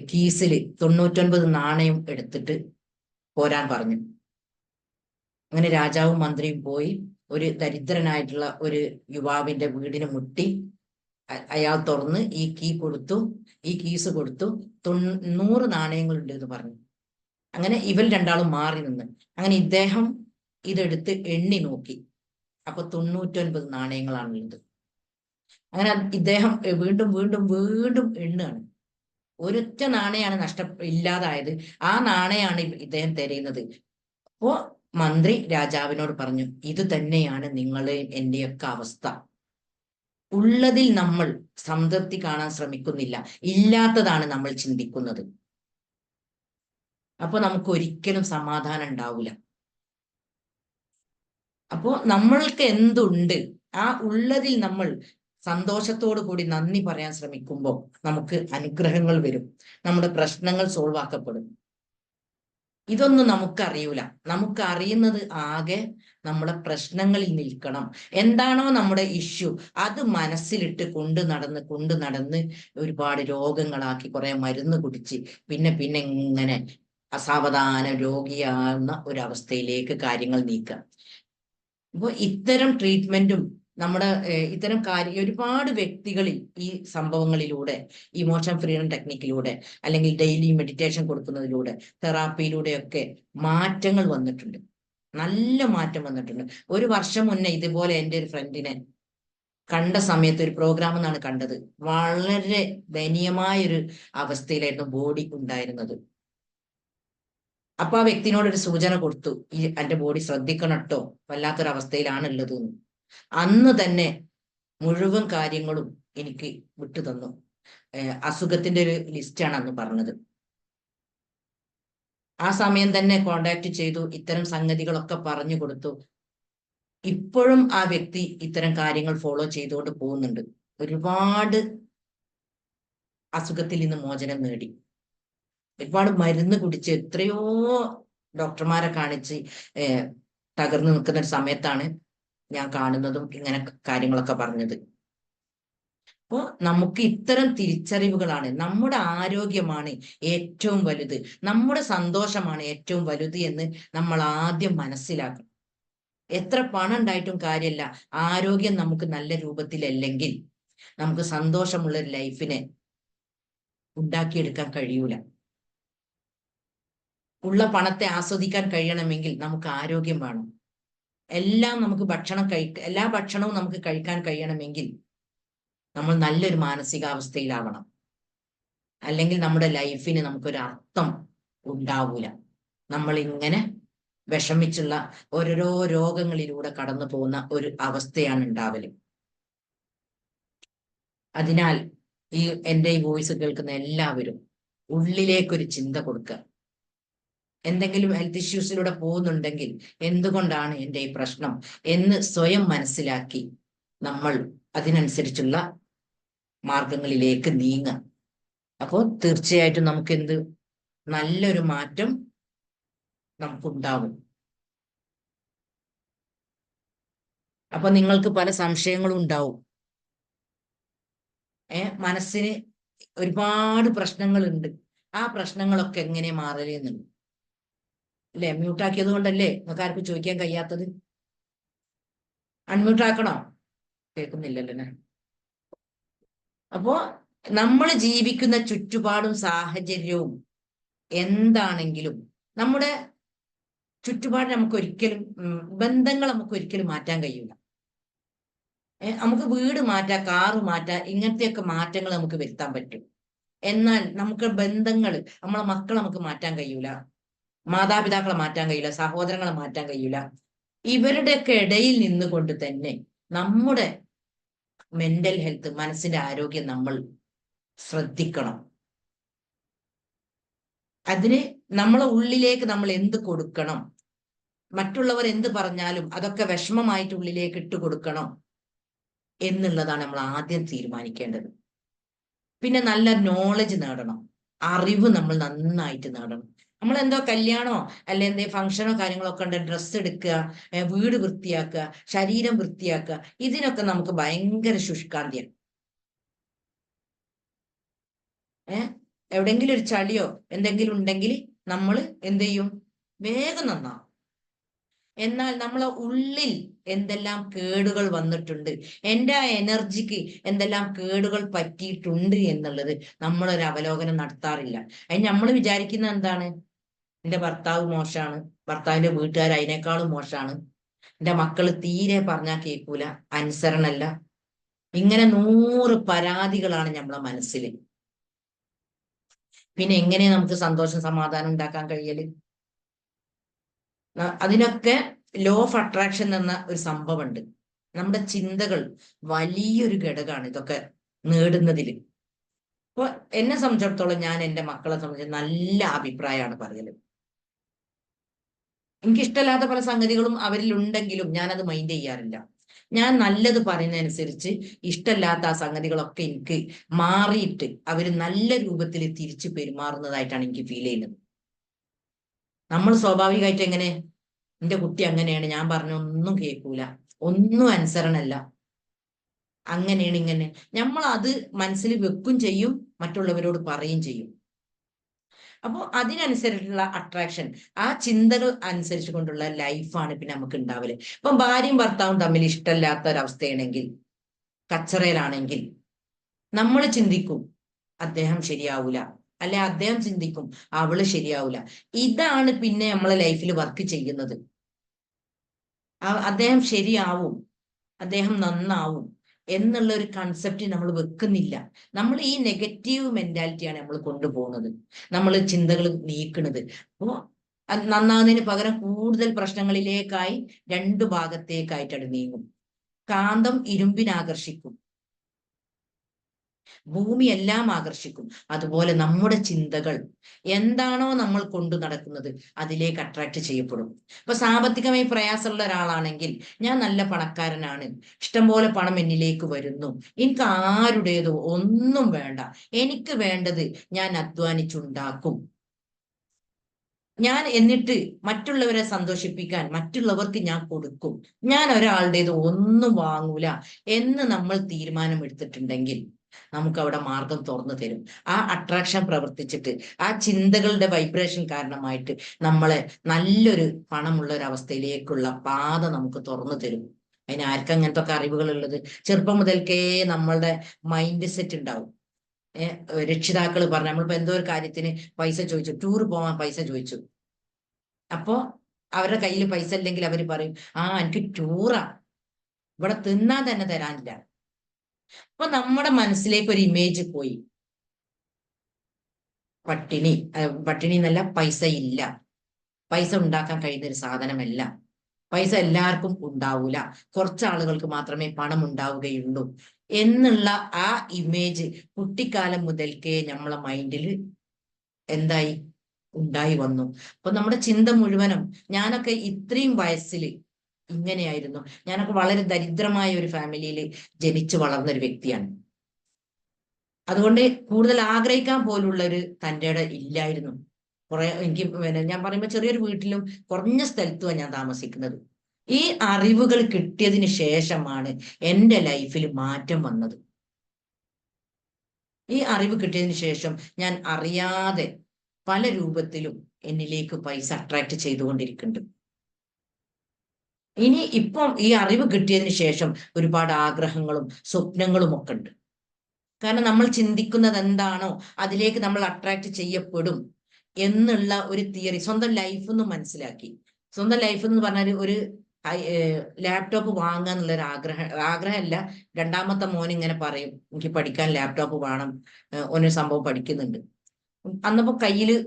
കീസിൽ 99 നാണയം എടുത്തിട്ട് പോരാൻ പറഞ്ഞു. അങ്ങനെ രാജാവും മന്ത്രിയും പോയി ഒരു ദരിദ്രനായിട്ടുള്ള ഒരു യുവാവിന്റെ വീടിന് മുട്ടി. അയാൾ തുറന്ന് ഈ കീസ് കൊടുത്തു. 100 നാണയങ്ങളുണ്ട് എന്ന് പറഞ്ഞു. അങ്ങനെ ഇവർ രണ്ടാളും മാറി നിന്ന്. അങ്ങനെ ഇദ്ദേഹം ഇതെടുത്ത് എണ്ണി നോക്കി. അപ്പൊ 99 നാണയങ്ങളാണുള്ളത്. അങ്ങനെ ഇദ്ദേഹം വീണ്ടും വീണ്ടും വീണ്ടും എണ്ണുകയാണ്. ഒരൊറ്റ നാണയമാണ് ഇല്ലാതായത്. ആ നാണയമാണ് ഇദ്ദേഹം തിരയുന്നത്. അപ്പോ മന്ത്രി രാജാവിനോട് പറഞ്ഞു, ഇത് തന്നെയാണ് നിങ്ങളെയും എന്റെയൊക്കെ അവസ്ഥ. ഉള്ളതിൽ നമ്മൾ സംതൃപ്തി കാണാൻ ശ്രമിക്കുന്നില്ല, ഇല്ലാത്തതാണ് നമ്മൾ ചിന്തിക്കുന്നത്. അപ്പൊ നമുക്ക് ഒരിക്കലും സമാധാനം ഉണ്ടാവില്ല. അപ്പോ നമ്മൾക്ക് എന്തുണ്ട്, ആ ഉള്ളതിൽ നമ്മൾ സന്തോഷത്തോടു കൂടി നന്ദി പറയാൻ ശ്രമിക്കുമ്പോൾ നമുക്ക് അനുഗ്രഹങ്ങൾ വരും, നമ്മുടെ പ്രശ്നങ്ങൾ സോൾവ് ആക്കപ്പെടും. ഇതൊന്നും നമുക്കറിയൂല. നമുക്ക് അറിയുന്നത് ആകെ നമ്മുടെ പ്രശ്നങ്ങളിൽ നിൽക്കണം. എന്താണോ നമ്മുടെ ഇഷ്യൂ, അത് മനസ്സിലിട്ട് കൊണ്ട് നടന്ന് ഒരുപാട് രോഗങ്ങളാക്കി കുറെ മരുന്ന് കുടിച്ച് പിന്നെ ഇങ്ങനെ അസാവധാനം രോഗിയാവുന്ന ഒരവസ്ഥയിലേക്ക് കാര്യങ്ങൾ നീക്കുക. അപ്പോൾ ഇത്തരം ട്രീറ്റ്മെന്റും നമ്മുടെ ഇത്തരം ഒരുപാട് വ്യക്തികളിൽ ഈ സംഭവങ്ങളിലൂടെ, ഇമോഷൻ ഫ്രീഡം ടെക്നിക്കിലൂടെ, അല്ലെങ്കിൽ ഡെയിലി മെഡിറ്റേഷൻ കൊടുക്കുന്നതിലൂടെ, തെറാപ്പിയിലൂടെയൊക്കെ മാറ്റങ്ങൾ വന്നിട്ടുണ്ട്, നല്ല മാറ്റം വന്നിട്ടുണ്ട്. 1 വർഷം മുന്നേ ഇതുപോലെ എൻ്റെ ഒരു ഫ്രണ്ടിനെ കണ്ട സമയത്ത് ഒരു പ്രോഗ്രാം എന്നാണ് കണ്ടത്. വളരെ ദയനീയമായൊരു അവസ്ഥയിലായിരുന്നു ബോഡി ഉണ്ടായിരുന്നത്. അപ്പൊ ആ വ്യക്തിനോട് ഒരു സൂചന കൊടുത്തു, ഈ എന്റെ ബോഡി ശ്രദ്ധിക്കണം കേട്ടോ, വല്ലാത്തൊരവസ്ഥയിലാണ് ഉള്ളത്. അന്ന് തന്നെ മുഴുവൻ കാര്യങ്ങളും എനിക്ക് വിട്ടു തന്നു. അസുഖത്തിന്റെ ഒരു ലിസ്റ്റാണ് അന്ന് പറഞ്ഞത്. ആ സമയം തന്നെ കോണ്ടാക്ട് ചെയ്തു, ഇത്തരം സംഗതികളൊക്കെ പറഞ്ഞു കൊടുത്തു. ഇപ്പോഴും ആ വ്യക്തി ഇത്തരം കാര്യങ്ങൾ ഫോളോ ചെയ്തുകൊണ്ട് പോകുന്നുണ്ട്. ഒരുപാട് അസുഖത്തിൽ നിന്ന് മോചനം നേടി. ഒരുപാട് മരുന്ന് കുടിച്ച് എത്രയോ ഡോക്ടർമാരെ കാണിച്ച് തകർന്നു നിൽക്കുന്ന ഒരു സമയത്താണ് ഞാൻ കാണുന്നതും ഇങ്ങനെ കാര്യങ്ങളൊക്കെ പറഞ്ഞത്. അപ്പോൾ നമുക്ക് ഇത്തരം തിരിച്ചറിവുകളാണ്, നമ്മുടെ ആരോഗ്യമാണ് ഏറ്റവും വലുത്, നമ്മുടെ സന്തോഷമാണ് ഏറ്റവും വലുത് എന്ന് നമ്മൾ ആദ്യം മനസ്സിലാക്കണം. എത്ര പണം ഉണ്ടായിട്ടും കാര്യമില്ല, ആരോഗ്യം നമുക്ക് നല്ല രൂപത്തിലല്ലെങ്കിൽ നമുക്ക് സന്തോഷമുള്ള ഒരു ലൈഫിനെ ഉണ്ടാക്കിയെടുക്കാൻ കഴിയൂല. ഉള്ള പണത്തെ ആസ്വദിക്കാൻ കഴിയണമെങ്കിൽ നമുക്ക് ആരോഗ്യം വേണം. എല്ലാം നമുക്ക് എല്ലാ ഭക്ഷണവും നമുക്ക് കഴിക്കാൻ കഴിയണമെങ്കിൽ നമ്മൾ നല്ലൊരു മാനസികാവസ്ഥയിലാവണം. അല്ലെങ്കിൽ നമ്മുടെ ലൈഫിന് നമുക്കൊരു അർത്ഥം ഉണ്ടാവൂല. നമ്മൾ ഇങ്ങനെ വിഷമിച്ചുള്ള ഓരോരോ രോഗങ്ങളിലൂടെ കടന്നു പോകുന്ന ഒരു അവസ്ഥയാണ് ഉണ്ടാവല്. അതിനാൽ എൻ്റെ ഈ വോയിസ് കേൾക്കുന്ന എല്ലാവരും ഉള്ളിലേക്കൊരു ചിന്ത കൊടുക്കുക. എന്തെങ്കിലും ഹെൽത്ത് ഇഷ്യൂസിലൂടെ പോകുന്നുണ്ടെങ്കിൽ എന്തുകൊണ്ടാണ് എൻ്റെ ഈ പ്രശ്നം എന്ന് സ്വയം മനസ്സിലാക്കി നമ്മൾ അതിനനുസരിച്ചുള്ള മാർഗങ്ങളിലേക്ക് നീങ്ങുക. അപ്പോൾ തീർച്ചയായിട്ടും നമുക്ക് നല്ലൊരു മാറ്റം നമുക്കുണ്ടാവും. അപ്പൊ നിങ്ങൾക്ക് പല സംശയങ്ങളും ഉണ്ടാവും. മനസ്സിന് ഒരുപാട് പ്രശ്നങ്ങളുണ്ട്. ആ പ്രശ്നങ്ങളൊക്കെ എങ്ങനെ മാറലെന്നുണ്ട് അല്ലെ? മ്യൂട്ടാക്കിയത് കൊണ്ടല്ലേ നിങ്ങൾക്ക് ആർക്കും ചോദിക്കാൻ കഴിയാത്തത്? അൺമ്യൂട്ട് ആക്കണോ? കേൾക്കുന്നില്ലല്ലോ. അപ്പോ നമ്മൾ ജീവിക്കുന്ന ചുറ്റുപാടും സാഹചര്യവും എന്താണെങ്കിലും നമ്മുടെ ചുറ്റുപാട് നമുക്ക് ഒരിക്കലും ബന്ധങ്ങൾ നമുക്ക് ഒരിക്കലും മാറ്റാൻ കഴിയില്ല. നമുക്ക് വീട് മാറ്റാം, കാറ് മാറ്റാം, ഇങ്ങനത്തെയൊക്കെ മാറ്റങ്ങൾ നമുക്ക് വരുത്താൻ പറ്റും. എന്നാൽ നമുക്ക് ബന്ധങ്ങൾ, നമ്മളെ മക്കളെ നമുക്ക് മാറ്റാൻ കഴിയൂല, മാതാപിതാക്കളെ മാറ്റാൻ കഴിയില്ല, സഹോദരങ്ങളെ മാറ്റാൻ കഴിയൂല. ഇവരുടെയൊക്കെ ഇടയിൽ നിന്നുകൊണ്ട് തന്നെ നമ്മുടെ മെന്റൽ ഹെൽത്ത്, മനസ്സിന്റെ ആരോഗ്യം നമ്മൾ ശ്രദ്ധിക്കണം. അതിന് നമ്മളെ ഉള്ളിലേക്ക് നമ്മൾ എന്ത് കൊടുക്കണം, മറ്റുള്ളവർ എന്ത് പറഞ്ഞാലും അതൊക്കെ വിഷമമായിട്ട് ഉള്ളിലേക്ക് ഇട്ട് കൊടുക്കണം എന്നുള്ളതാണ് നമ്മൾ ആദ്യം തീരുമാനിക്കേണ്ടത്. പിന്നെ നല്ല നോളജ് നേടണം, അറിവ് നമ്മൾ നന്നായിട്ട് നേടണം. നമ്മൾ എന്തോ കല്യാണോ അല്ലെ എന്തേ ഫംഗ്ഷനോ കാര്യങ്ങളൊക്കെ ഉണ്ട്, ഡ്രസ്സ് എടുക്കുക, വീട് വൃത്തിയാക്കുക, ശരീരം വൃത്തിയാക്കുക, ഇതിനൊക്കെ നമുക്ക് ഭയങ്കര ശുഷ്കാന്തിയാണ്. എവിടെങ്കിലും ഒരു ചളിയോ എന്തെങ്കിലും ഉണ്ടെങ്കിൽ നമ്മൾ എന്ത് ചെയ്യും? വേഗം നന്നാവും. എന്നാൽ നമ്മളെ ഉള്ളിൽ എന്തെല്ലാം കേടുകൾ വന്നിട്ടുണ്ട്, എൻ്റെ ആ എനർജിക്ക് എന്തെല്ലാം കേടുകൾ പറ്റിയിട്ടുണ്ട് എന്നുള്ളത് നമ്മളൊരു അവലോകനം നടത്താറില്ല. അതിന് നമ്മൾ വിചാരിക്കുന്ന എന്താണ്? എൻ്റെ ഭർത്താവ് മോശമാണ്, ഭർത്താവിന്റെ വീട്ടുകാർ അതിനേക്കാളും മോശമാണ്, എൻ്റെ മക്കള് തീരെ പറഞ്ഞാൽ കേൾക്കൂല, അനുസരണല്ല. ഇങ്ങനെ 100 പരാതികളാണ് നമ്മളെ മനസ്സിൽ. പിന്നെ എങ്ങനെ നമുക്ക് സന്തോഷം സമാധാനം ഉണ്ടാക്കാൻ കഴിയല്? അതിനൊക്കെ ലോ ഓഫ് അട്രാക്ഷൻ എന്ന ഒരു സംഭവമുണ്ട്. നമ്മുടെ ചിന്തകൾ വലിയൊരു ഘടകമാണ് ഇതൊക്കെ നേടുന്നതിൽ. അപ്പൊ എന്നെ സംബന്ധിച്ചിടത്തോളം ഞാൻ എൻ്റെ മക്കളെ സംബന്ധിച്ച് നല്ല അഭിപ്രായമാണ് പറയല്. എനിക്കിഷ്ടമില്ലാത്ത പല സംഗതികളും അവരിൽ ഉണ്ടെങ്കിലും ഞാനത് മൈൻഡ് ചെയ്യാറില്ല. ഞാൻ നല്ലത് പറയുന്നതനുസരിച്ച് ഇഷ്ടമില്ലാത്ത ആ സംഗതികളൊക്കെ എനിക്ക് മാറിയിട്ട് അവർ നല്ല രൂപത്തിൽ തിരിച്ചു പെരുമാറുന്നതായിട്ടാണ് എനിക്ക് ഫീൽ ചെയ്യുന്നത്. നമ്മൾ സ്വാഭാവികമായിട്ട് എങ്ങനെ, എൻ്റെ കുട്ടി അങ്ങനെയാണ്, ഞാൻ പറഞ്ഞ ഒന്നും കേൾക്കൂല, ഒന്നും അനുസരണല്ല, അങ്ങനെയാണ് ഇങ്ങനെ, നമ്മൾ അത് മനസ്സിൽ വെക്കും ചെയ്യും, മറ്റുള്ളവരോട് പറയും ചെയ്യും. അപ്പോൾ അതിനനുസരിച്ചുള്ള അട്രാക്ഷൻ, ആ ചിന്തകൾ അനുസരിച്ച് കൊണ്ടുള്ള ലൈഫാണ് പിന്നെ നമുക്ക് ഉണ്ടാവല്. ഇപ്പം ഭാര്യയും ഭർത്താവും തമ്മിൽ ഇഷ്ടമില്ലാത്ത ഒരവസ്ഥയാണെങ്കിൽ, കച്ചറയിലാണെങ്കിൽ, നമ്മൾ ചിന്തിക്കും അദ്ദേഹം ശരിയാവൂല, അല്ലെ അദ്ദേഹം ചിന്തിക്കും അവള് ശരിയാവൂല. ഇതാണ് പിന്നെ നമ്മളെ ലൈഫിൽ വർക്ക് ചെയ്യുന്നത്. അദ്ദേഹം ശരിയാവും, അദ്ദേഹം നന്നാവും, എന്നുള്ള ഒരു കൺസെപ്റ്റ് നമ്മൾ വെക്കുന്നില്ല. നമ്മൾ ഈ നെഗറ്റീവ് മെന്റാലിറ്റിയാണ് നമ്മൾ കൊണ്ടുപോകുന്നത്, നമ്മൾ ചിന്തകൾ നീക്കുന്നത്. അപ്പോൾ നന്നാകുന്നതിന് പകരം കൂടുതൽ പ്രശ്നങ്ങളിലേക്കായി രണ്ടു ഭാഗത്തേക്കായിട്ടാണ് നീങ്ങും. കാന്തം ഇരുമ്പിനാകർഷിക്കും, ഭൂമി എല്ലാം ആകർഷിക്കും. അതുപോലെ നമ്മുടെ ചിന്തകൾ എന്താണോ നമ്മൾ കൊണ്ടു നടക്കുന്നത് അതിലേക്ക് അട്രാക്ട് ചെയ്യപ്പെടും. ഇപ്പൊ സാമ്പത്തികമായി പ്രയാസമുള്ള ഒരാളാണെങ്കിൽ, ഞാൻ നല്ല പണക്കാരനാണ്, ഇഷ്ടംപോലെ പണം എന്നിലേക്ക് വരുന്നു, എനിക്ക് ആരുടേതോ ഒന്നും വേണ്ട, എനിക്ക് വേണ്ടത് ഞാൻ അധ്വാനിച്ചുണ്ടാക്കും, ഞാൻ എന്നിട്ട് മറ്റുള്ളവരെ സന്തോഷിപ്പിക്കാൻ മറ്റുള്ളവർക്ക് ഞാൻ കൊടുക്കും, ഞാൻ ഒരാളുടേത് ഒന്നും വാങ്ങൂല എന്ന് നമ്മൾ തീരുമാനമെടുത്തിട്ടുണ്ടെങ്കിൽ നമുക്ക് അവിടെ മാർഗം തുറന്നു തരും. ആ അട്രാക്ഷൻ പ്രവർത്തിച്ചിട്ട്, ആ ചിന്തകളുടെ വൈബ്രേഷൻ കാരണമായിട്ട് നമ്മളെ നല്ലൊരു പണമുള്ള ഒരു അവസ്ഥയിലേക്കുള്ള പാത നമുക്ക് തുറന്നു തരും. അതിന് ആർക്കും അങ്ങനത്തെ ഒക്കെ അറിവുകൾ ഉള്ളത്? ചെറുപ്പം മുതൽക്കേ നമ്മളുടെ മൈൻഡ് സെറ്റ് ഉണ്ടാവും. രക്ഷിതാക്കൾ പറഞ്ഞു, നമ്മളിപ്പോ എന്തോ ഒരു കാര്യത്തിന് പൈസ ചോദിച്ചു, ടൂർ പോകാൻ പൈസ ചോദിച്ചു, അപ്പോ അവരുടെ കയ്യിൽ പൈസ ഇല്ലെങ്കിൽ അവര് പറയും, എനിക്ക് ടൂറാ, ഇവിടെ തിന്നാൻ തന്നെ തരാനില്ല. അപ്പൊ നമ്മുടെ മനസ്സിലേക്ക് ഒരു ഇമേജ് പോയി, പട്ടിണി എന്നല്ല, പൈസ ഇല്ല, പൈസ ഉണ്ടാക്കാൻ കഴിയുന്ന ഒരു സാധനമല്ല, പൈസ എല്ലാവർക്കും ഉണ്ടാവൂല, കുറച്ച് ആളുകൾക്ക് മാത്രമേ പണം ഉണ്ടാവുകയുള്ളൂ എന്നുള്ള ആ ഇമേജ് കുട്ടിക്കാലം മുതൽക്കേ നമ്മളെ മൈൻഡിൽ എന്തായി ഉണ്ടായി വന്നു. അപ്പൊ നമ്മുടെ ചിന്ത മുഴുവനും, ഞാനൊക്കെ ഇത്രയും വയസ്സിൽ ഇങ്ങനെയായിരുന്നു, ഞാനൊക്കെ വളരെ ദരിദ്രമായ ഒരു ഫാമിലിയിൽ ജനിച്ചു വളർന്ന ഒരു വ്യക്തിയാണ്. അതുകൊണ്ട് കൂടുതൽ ആഗ്രഹിക്കാൻ പോലുള്ള ഒരു തൻ്റെ ഇല്ലായിരുന്നു. എനിക്ക് ഞാൻ പറയുമ്പോൾ ചെറിയൊരു വീട്ടിലും കുറഞ്ഞ സ്ഥലത്തുമാണ് ഞാൻ താമസിക്കുന്നത്. ഈ അറിവുകൾ കിട്ടിയതിന് ശേഷമാണ് എൻ്റെ ലൈഫിൽ മാറ്റം വന്നത്. ഈ അറിവ് കിട്ടിയതിന് ശേഷം ഞാൻ അറിയാതെ പല രൂപത്തിലും എന്നിലേക്ക് പൈസ അട്രാക്ട് ചെയ്തുകൊണ്ടിരിക്കുന്നുണ്ട്. ഇപ്പം ഈ അറിവ് കിട്ടിയതിന് ശേഷം ഒരുപാട് ആഗ്രഹങ്ങളും സ്വപ്നങ്ങളും ഒക്കെ ഉണ്ട്. കാരണം നമ്മൾ ചിന്തിക്കുന്നത് എന്താണോ അതിലേക്ക് നമ്മൾ അട്രാക്ട് ചെയ്യപ്പെടും എന്നുള്ള ഒരു തിയറി സ്വന്തം ലൈഫ് എന്ന് മനസ്സിലാക്കി. സ്വന്തം ലൈഫ് എന്ന് പറഞ്ഞാൽ ഒരു ലാപ്ടോപ്പ് വാങ്ങുക എന്നുള്ളൊരു ആഗ്രഹമല്ല. രണ്ടാമത്തെ മോൻ ഇങ്ങനെ പറയും, എനിക്ക് പഠിക്കാൻ ലാപ്ടോപ്പ് വേണം, ഒരു സംഭവം പഠിക്കുന്നുണ്ട്. അന്നപ്പോ കയ്യില്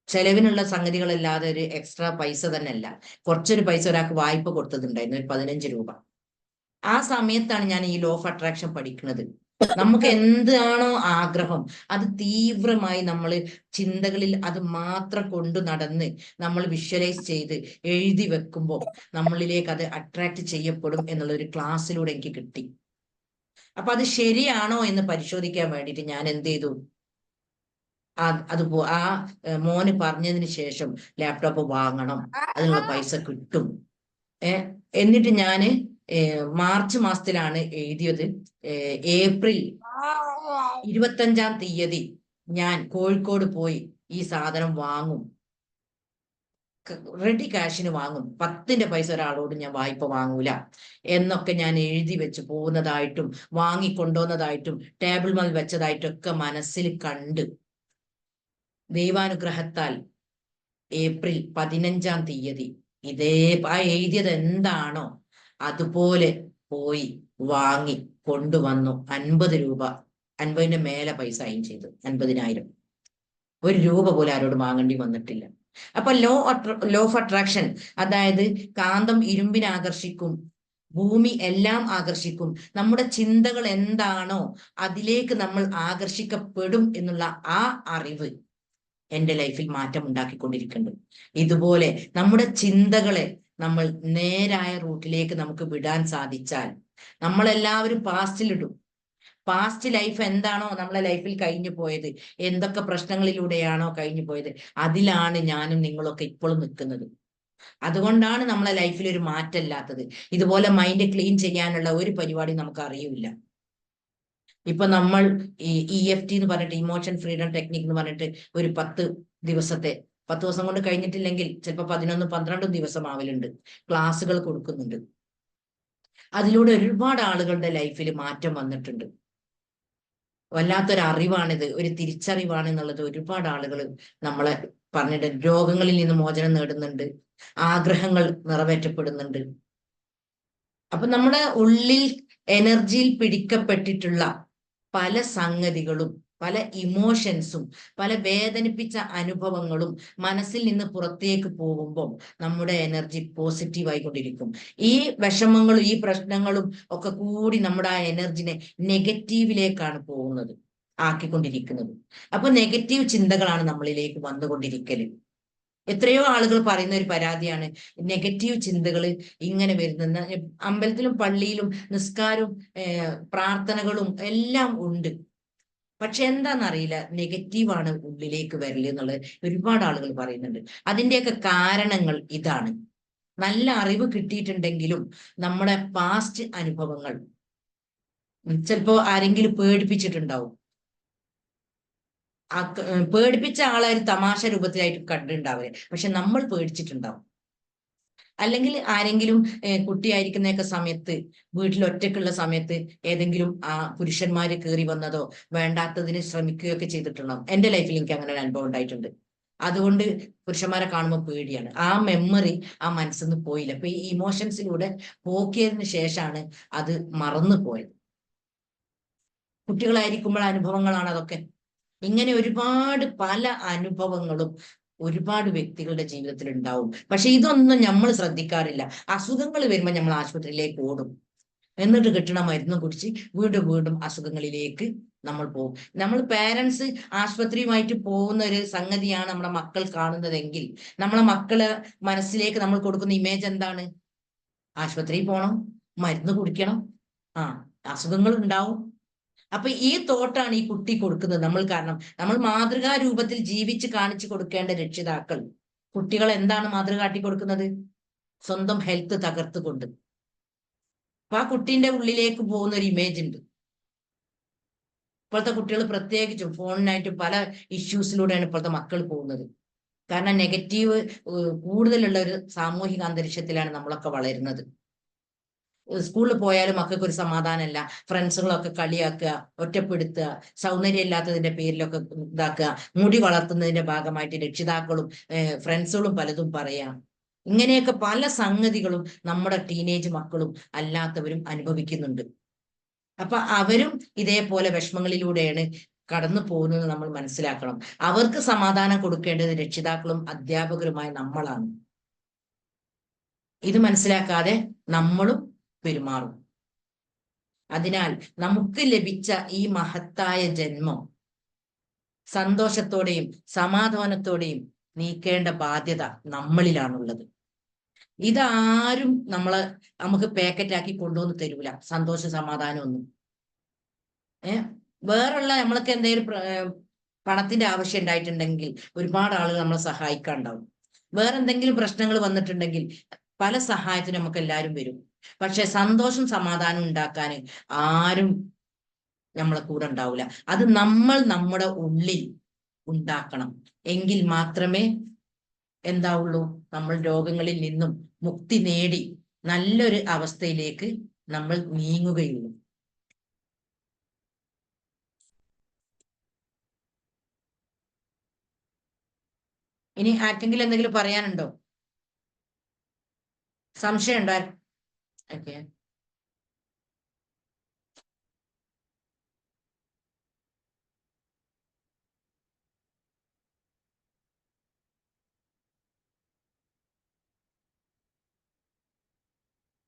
ചെലവിനുള്ള സംഗതികളല്ലാതെ ഒരു എക്സ്ട്രാ പൈസ തന്നെ അല്ല, കുറച്ചൊരു പൈസ ഒരാൾക്ക് വായ്പ കൊടുത്തതുണ്ടായിരുന്നു, ഒരു 15 രൂപ. ആ സമയത്താണ് ഞാൻ ഈ ലോ ഓഫ് അട്രാക്ഷൻ പഠിക്കുന്നത്. നമുക്ക് എന്താണോ ആഗ്രഹം അത് തീവ്രമായി നമ്മൾ ചിന്തകളിൽ അത് മാത്രം കൊണ്ടു നടന്ന് നമ്മൾ വിഷ്വലൈസ് ചെയ്ത് എഴുതി വെക്കുമ്പോൾ നമ്മളിലേക്ക് അത് അട്രാക്ട് ചെയ്യപ്പെടും എന്നുള്ള ഒരു ക്ലാസ്സിലൂടെ എനിക്ക് കിട്ടി. അപ്പൊ അത് ശരിയാണോ എന്ന് പരിശോധിക്കാൻ വേണ്ടിയിട്ട് ഞാൻ എന്ത് ചെയ്തു, ആ മോന് പറഞ്ഞതിന് ശേഷം ലാപ്ടോപ്പ് വാങ്ങണം, അതിനുള്ള പൈസ കിട്ടും. എന്നിട്ട് ഞാന് മാർച്ച് മാസത്തിലാണ് എഴുതിയത്. ഏപ്രിൽ 25-ാം തീയതി ഞാൻ കോഴിക്കോട് പോയി ഈ സാധനം വാങ്ങും, റെഡി കാഷിന് വാങ്ങും, 10ന്റെ പൈസ ഒരാളോട് ഞാൻ വായ്പ വാങ്ങൂല എന്നൊക്കെ ഞാൻ എഴുതി വെച്ച് പോകുന്നതായിട്ടും വാങ്ങിക്കൊണ്ടുവന്നതായിട്ടും ടേബിൾ മേൽ വെച്ചതായിട്ടും ഒക്കെ മനസ്സിൽ കണ്ട്, ദൈവാനുഗ്രഹത്താൽ ഏപ്രിൽ 15-ാം തീയതി ആ എഴുതിയത് എന്താണോ അതുപോലെ പോയി വാങ്ങി കൊണ്ടുവന്നു. 50 രൂപ, 50ന്റെ മേലെ പൈസ അയൻ ചെയ്തു, 50,000. 1 രൂപ പോലും ആരോട് വാങ്ങേണ്ടി വന്നിട്ടില്ല. അപ്പൊ ലോ ഓഫ് അട്രാക്ഷൻ, അതായത് കാന്തം ഇരുമ്പിനെ ആകർഷിക്കും, ഭൂമി എല്ലാം ആകർഷിക്കും, നമ്മുടെ ചിന്തകൾ എന്താണോ അതിലേക്ക് നമ്മൾ ആകർഷിക്കപ്പെടും എന്നുള്ള ആ അറിവ് എൻ്റെ ലൈഫിൽ മാറ്റം ഉണ്ടാക്കിക്കൊണ്ടിരിക്കുന്നുണ്ട്. ഇതുപോലെ നമ്മുടെ ചിന്തകളെ നമ്മൾ നേരായ റൂട്ടിലേക്ക് നമുക്ക് വിടാൻ സാധിച്ചാൽ, നമ്മളെല്ലാവരും പാസ്റ്റിലിടും. പാസ്റ്റ് ലൈഫ് എന്താണോ നമ്മളെ ലൈഫിൽ കഴിഞ്ഞു പോയത്, എന്തൊക്കെ പ്രശ്നങ്ങളിലൂടെയാണോ കഴിഞ്ഞു പോയത്, അതിലാണ് ഞാനും നിങ്ങളൊക്കെ ഇപ്പോഴും നിൽക്കുന്നത്. അതുകൊണ്ടാണ് നമ്മളെ ലൈഫിൽ ഒരു മാറ്റമില്ലാത്തത്. ഇതുപോലെ മൈൻഡ് ക്ലീൻ ചെയ്യാനുള്ള ഒരു പരിപാടി നമുക്ക് അറിയില്ല. ഇപ്പൊ നമ്മൾ ഈ EFT എന്ന് പറഞ്ഞിട്ട്, ഇമോഷൻ ഫ്രീഡം ടെക്നിക് എന്ന് പറഞ്ഞിട്ട് ഒരു 10 ദിവസം കൊണ്ട് കഴിഞ്ഞിട്ടില്ലെങ്കിൽ ചിലപ്പോൾ 11-12 ദിവസം ആവലുണ്ട്, ക്ലാസ്സുകൾ കൊടുക്കുന്നുണ്ട്. അതിലൂടെ ഒരുപാട് ആളുകളുടെ ലൈഫിൽ മാറ്റം വന്നിട്ടുണ്ട്. വല്ലാത്തൊരു അറിവാണിത്, ഒരു തിരിച്ചറിവാണ് എന്നുള്ളത് ഒരുപാട് ആളുകൾ നമ്മളെ പറഞ്ഞിട്ട് രോഗങ്ങളിൽ നിന്ന് മോചനം നേടുന്നുണ്ട്, ആഗ്രഹങ്ങൾ നിറവേറ്റപ്പെടുന്നുണ്ട്. അപ്പൊ നമ്മുടെ ഉള്ളിൽ എനർജിയിൽ പിടിക്കപ്പെട്ടിട്ടുള്ള പല സംഗതികളും, പല ഇമോഷൻസും, പല വേദനിപ്പിച്ച അനുഭവങ്ങളും മനസ്സിൽ നിന്ന് പുറത്തേക്ക് പോകുമ്പോൾ നമ്മുടെ എനർജി പോസിറ്റീവ് ആയിക്കൊണ്ടിരിക്കും. ഈ വിഷമങ്ങളും ഈ പ്രശ്നങ്ങളും ഒക്കെ കൂടി നമ്മുടെ ആ എനർജിനെ നെഗറ്റീവിലേക്കാണ് പോകുന്നത്, ആക്കിക്കൊണ്ടിരിക്കുന്നത്. അപ്പൊ നെഗറ്റീവ് ചിന്തകളാണ് നമ്മളിലേക്ക് വന്നുകൊണ്ടിരിക്കല്. എത്രയോ ആളുകൾ പറയുന്ന ഒരു പരാതിയാണ് നെഗറ്റീവ് ചിന്തകൾ ഇങ്ങനെ വരുന്ന. അമ്പലത്തിലും പള്ളിയിലും നിസ്കാരവും പ്രാർത്ഥനകളും എല്ലാം ഉണ്ട്, പക്ഷെ എന്താണെന്നറിയില്ല, നെഗറ്റീവാണ് ഉള്ളിലേക്ക് വരല് എന്നുള്ളത് ഒരുപാട് ആളുകൾ പറയുന്നുണ്ട്. അതിന്റെയൊക്കെ കാരണങ്ങൾ ഇതാണ്. നല്ല അറിവ് കിട്ടിയിട്ടുണ്ടെങ്കിലും നമ്മുടെ പാസ്റ്റ് അനുഭവങ്ങൾ ചിലപ്പോ ആരെങ്കിലും പേടിപ്പിച്ചിട്ടുണ്ടാവും. പേടിപ്പിച്ച ആളെ ഒരു തമാശ രൂപത്തിലായിട്ട് കണ്ടിട്ടുണ്ടാവേ, പക്ഷെ നമ്മൾ പേടിച്ചിട്ടുണ്ടാവും. അല്ലെങ്കിൽ ആരെങ്കിലും കുട്ടിയായിരിക്കുന്നൊക്കെ സമയത്ത്, വീട്ടിൽ ഒറ്റയ്ക്കുള്ള സമയത്ത് ഏതെങ്കിലും പുരുഷന്മാര് കയറി വന്നതോ വേണ്ടാത്തതിന് ശ്രമിക്കുകയൊക്കെ ചെയ്തിട്ടുണ്ടാവും. എന്റെ ലൈഫിൽ എനിക്ക് അങ്ങനെ ഒരു അനുഭവം ഉണ്ടായിട്ടുണ്ട്. അതുകൊണ്ട് പുരുഷന്മാരെ കാണുമ്പോൾ പേടിയാണ്. ആ മെമ്മറി ആ മനസ്സിൽ നിന്ന് പോയില്ല. അപ്പൊ ഈ ഇമോഷൻസിലൂടെ പോക്കിയതിന് ശേഷമാണ് അത് മറന്നു പോയത്. കുട്ടികളായിരിക്കുമ്പോൾ അനുഭവങ്ങളാണ് അതൊക്കെ. ഇങ്ങനെ ഒരുപാട് പല അനുഭവങ്ങളും ഒരുപാട് വ്യക്തികളുടെ ജീവിതത്തിൽ ഉണ്ടാവും. പക്ഷെ ഇതൊന്നും നമ്മൾ ശ്രദ്ധിക്കാറില്ല. അസുഖങ്ങൾ വരുമ്പോൾ നമ്മൾ ആശുപത്രിയിലേക്ക് ഓടും, എന്നിട്ട് കിട്ടണ മരുന്ന് കുടിച്ച് വീണ്ടും വീണ്ടും അസുഖങ്ങളിലേക്ക് നമ്മൾ പോകും. നമ്മൾ പേരൻസ് ആശുപത്രിയുമായിട്ട് പോകുന്ന ഒരു സംഗതിയാണ് നമ്മുടെ മക്കൾ കാണുന്നതെങ്കിൽ നമ്മളെ മക്കള് മനസ്സിലേക്ക് നമ്മൾ കൊടുക്കുന്ന ഇമേജ് എന്താണ്? ആശുപത്രിയിൽ പോകണം, മരുന്ന് കുടിക്കണം, അസുഖങ്ങൾ ഉണ്ടാവും. അപ്പൊ ഈ തോട്ടാണ് ഈ കുട്ടി കൊടുക്കുന്നത് നമ്മൾ. കാരണം നമ്മൾ മാതൃകാ രൂപത്തിൽ ജീവിച്ച് കാണിച്ചു കൊടുക്കേണ്ട രക്ഷിതാക്കൾ കുട്ടികൾ എന്താണ് മാതൃക കാട്ടി കൊടുക്കുന്നത്? സ്വന്തം ഹെൽത്ത് തകർത്തുകൊണ്ട്. അപ്പൊ ആ കുട്ടീന്റെ ഉള്ളിലേക്ക് പോകുന്ന ഒരു ഇമേജ് ഉണ്ട്. ഇപ്പോഴത്തെ കുട്ടികൾ പ്രത്യേകിച്ചും ഫോണിനായിട്ട് പല ഇഷ്യൂസിലൂടെയാണ് ഇപ്പോഴത്തെ മക്കൾ പോകുന്നത്. കാരണം നെഗറ്റീവ് കൂടുതലുള്ള ഒരു സാമൂഹിക അന്തരീക്ഷത്തിലാണ് നമ്മളൊക്കെ വളരുന്നത്. സ്കൂളിൽ പോയാലും മക്കൾക്ക് ഒരു സമാധാനമല്ല, ഫ്രണ്ട്സുകളൊക്കെ കളിയാക്കുക, ഒറ്റപ്പെടുത്തുക, സൗന്ദര്യം ഇല്ലാത്തതിന്റെ പേരിലൊക്കെ ഇതാക്കുക, മുടി വളർത്തുന്നതിന്റെ ഭാഗമായിട്ട് രക്ഷിതാക്കളും ഫ്രണ്ട്സുകളും പലതും പറയാം. ഇങ്ങനെയൊക്കെ പല സംഗതികളും നമ്മുടെ ടീനേജ് മക്കളും അല്ലാത്തവരും അനുഭവിക്കുന്നുണ്ട്. അപ്പൊ അവരും ഇതേപോലെ വിഷമങ്ങളിലൂടെയാണ് കടന്നു പോകുന്നത് നമ്മൾ മനസ്സിലാക്കണം. അവർക്ക് സമാധാനം കൊടുക്കേണ്ടത് രക്ഷിതാക്കളും അധ്യാപകരുമായ നമ്മളാണ്. ഇത് മനസ്സിലാക്കാതെ നമ്മളും പെരുമാറും. അതിനാൽ നമുക്ക് ലഭിച്ച ഈ മഹത്തായ ജന്മം സന്തോഷത്തോടെയും സമാധാനത്തോടെയും നീക്കേണ്ട ബാധ്യത നമ്മളിലാണുള്ളത്. ഇതാരും നമുക്ക് പാക്കറ്റാക്കി കൊണ്ടുവന്ന് തരൂല, സന്തോഷ സമാധാനം ഒന്നും. വേറുള്ള നമ്മൾക്ക് എന്തെങ്കിലും പണത്തിന്റെ ആവശ്യം ഉണ്ടായിട്ടുണ്ടെങ്കിൽ ഒരുപാട് ആളുകൾ നമ്മളെ സഹായിക്കാനുണ്ടാവും. വേറെന്തെങ്കിലും പ്രശ്നങ്ങൾ വന്നിട്ടുണ്ടെങ്കിൽ പല സഹായത്തിനും നമുക്ക് എല്ലാവരും വരും. പക്ഷെ സന്തോഷം സമാധാനം ഉണ്ടാക്കാൻ ആരും നമ്മളെ കൂടെ ഉണ്ടാവില്ല. അത് നമ്മൾ നമ്മുടെ ഉള്ളിൽ ഉണ്ടാക്കണം. എങ്കിൽ മാത്രമേ എന്താവുള്ളൂ, നമ്മൾ രോഗങ്ങളിൽ നിന്നും മുക്തി നേടി നല്ലൊരു അവസ്ഥയിലേക്ക് നമ്മൾ നീങ്ങുകയുള്ളൂ. ഇനി ആർക്കെങ്കിലും എന്തെങ്കിലും പറയാനുണ്ടോ? സംശയം ഉണ്ടോ? ഓക്കെ,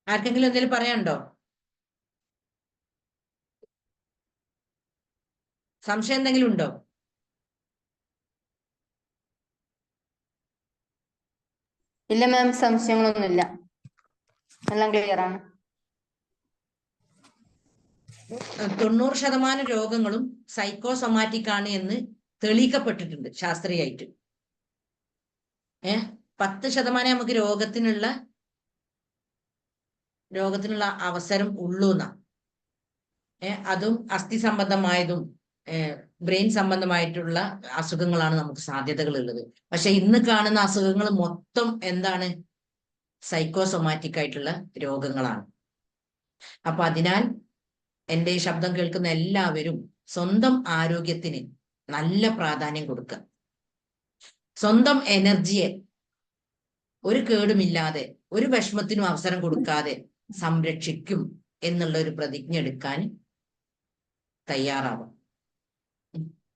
ആർക്കെങ്കിലും എന്തെങ്കിലും പറയാനുണ്ടോ? സംശയം എന്തെങ്കിലും ഉണ്ടോ? ഇല്ല മാം, സംശയങ്ങളൊന്നുമില്ല, എല്ലാം ക്ലിയർ ആണ്. 90% രോഗങ്ങളും സൈക്കോസൊമാറ്റിക് ആണ് എന്ന് തെളിയിക്കപ്പെട്ടിട്ടുണ്ട് ശാസ്ത്രീയമായിട്ട്. 10% നമുക്ക് രോഗത്തിനുള്ള അവസരം ഉള്ളൂന്ന. അതും അസ്ഥി സംബന്ധമായതും ബ്രെയിൻ സംബന്ധമായിട്ടുള്ള അസുഖങ്ങളാണ് നമുക്ക് സാധ്യതകൾ ഉള്ളത്. പക്ഷെ ഇന്ന് കാണുന്ന അസുഖങ്ങൾ മൊത്തം എന്താണ്? സൈക്കോസൊമാറ്റിക് ആയിട്ടുള്ള രോഗങ്ങളാണ്. അപ്പൊ അതിനാൽ എൻ്റെ ഈ ശബ്ദം കേൾക്കുന്ന എല്ലാവരും സ്വന്തം ആരോഗ്യത്തിന് നല്ല പ്രാധാന്യം കൊടുക്കുക. സ്വന്തം എനർജിയെ ഒരു കേടുമില്ലാതെ, ഒരു വിഷമത്തിനും അവസരം കൊടുക്കാതെ സംരക്ഷിക്കും എന്നുള്ള ഒരു പ്രതിജ്ഞ എടുക്കാൻ തയ്യാറാവാം.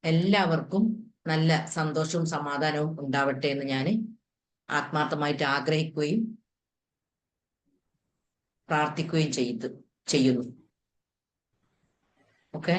എല്ലാവർക്കും നല്ല സന്തോഷവും സമാധാനവും ഉണ്ടാവട്ടെ എന്ന് ഞാൻ ആത്മാർത്ഥമായിട്ട് ആഗ്രഹിക്കുകയും പ്രാർത്ഥിക്കുകയും ചെയ്യുന്നു. ഓക്കെ.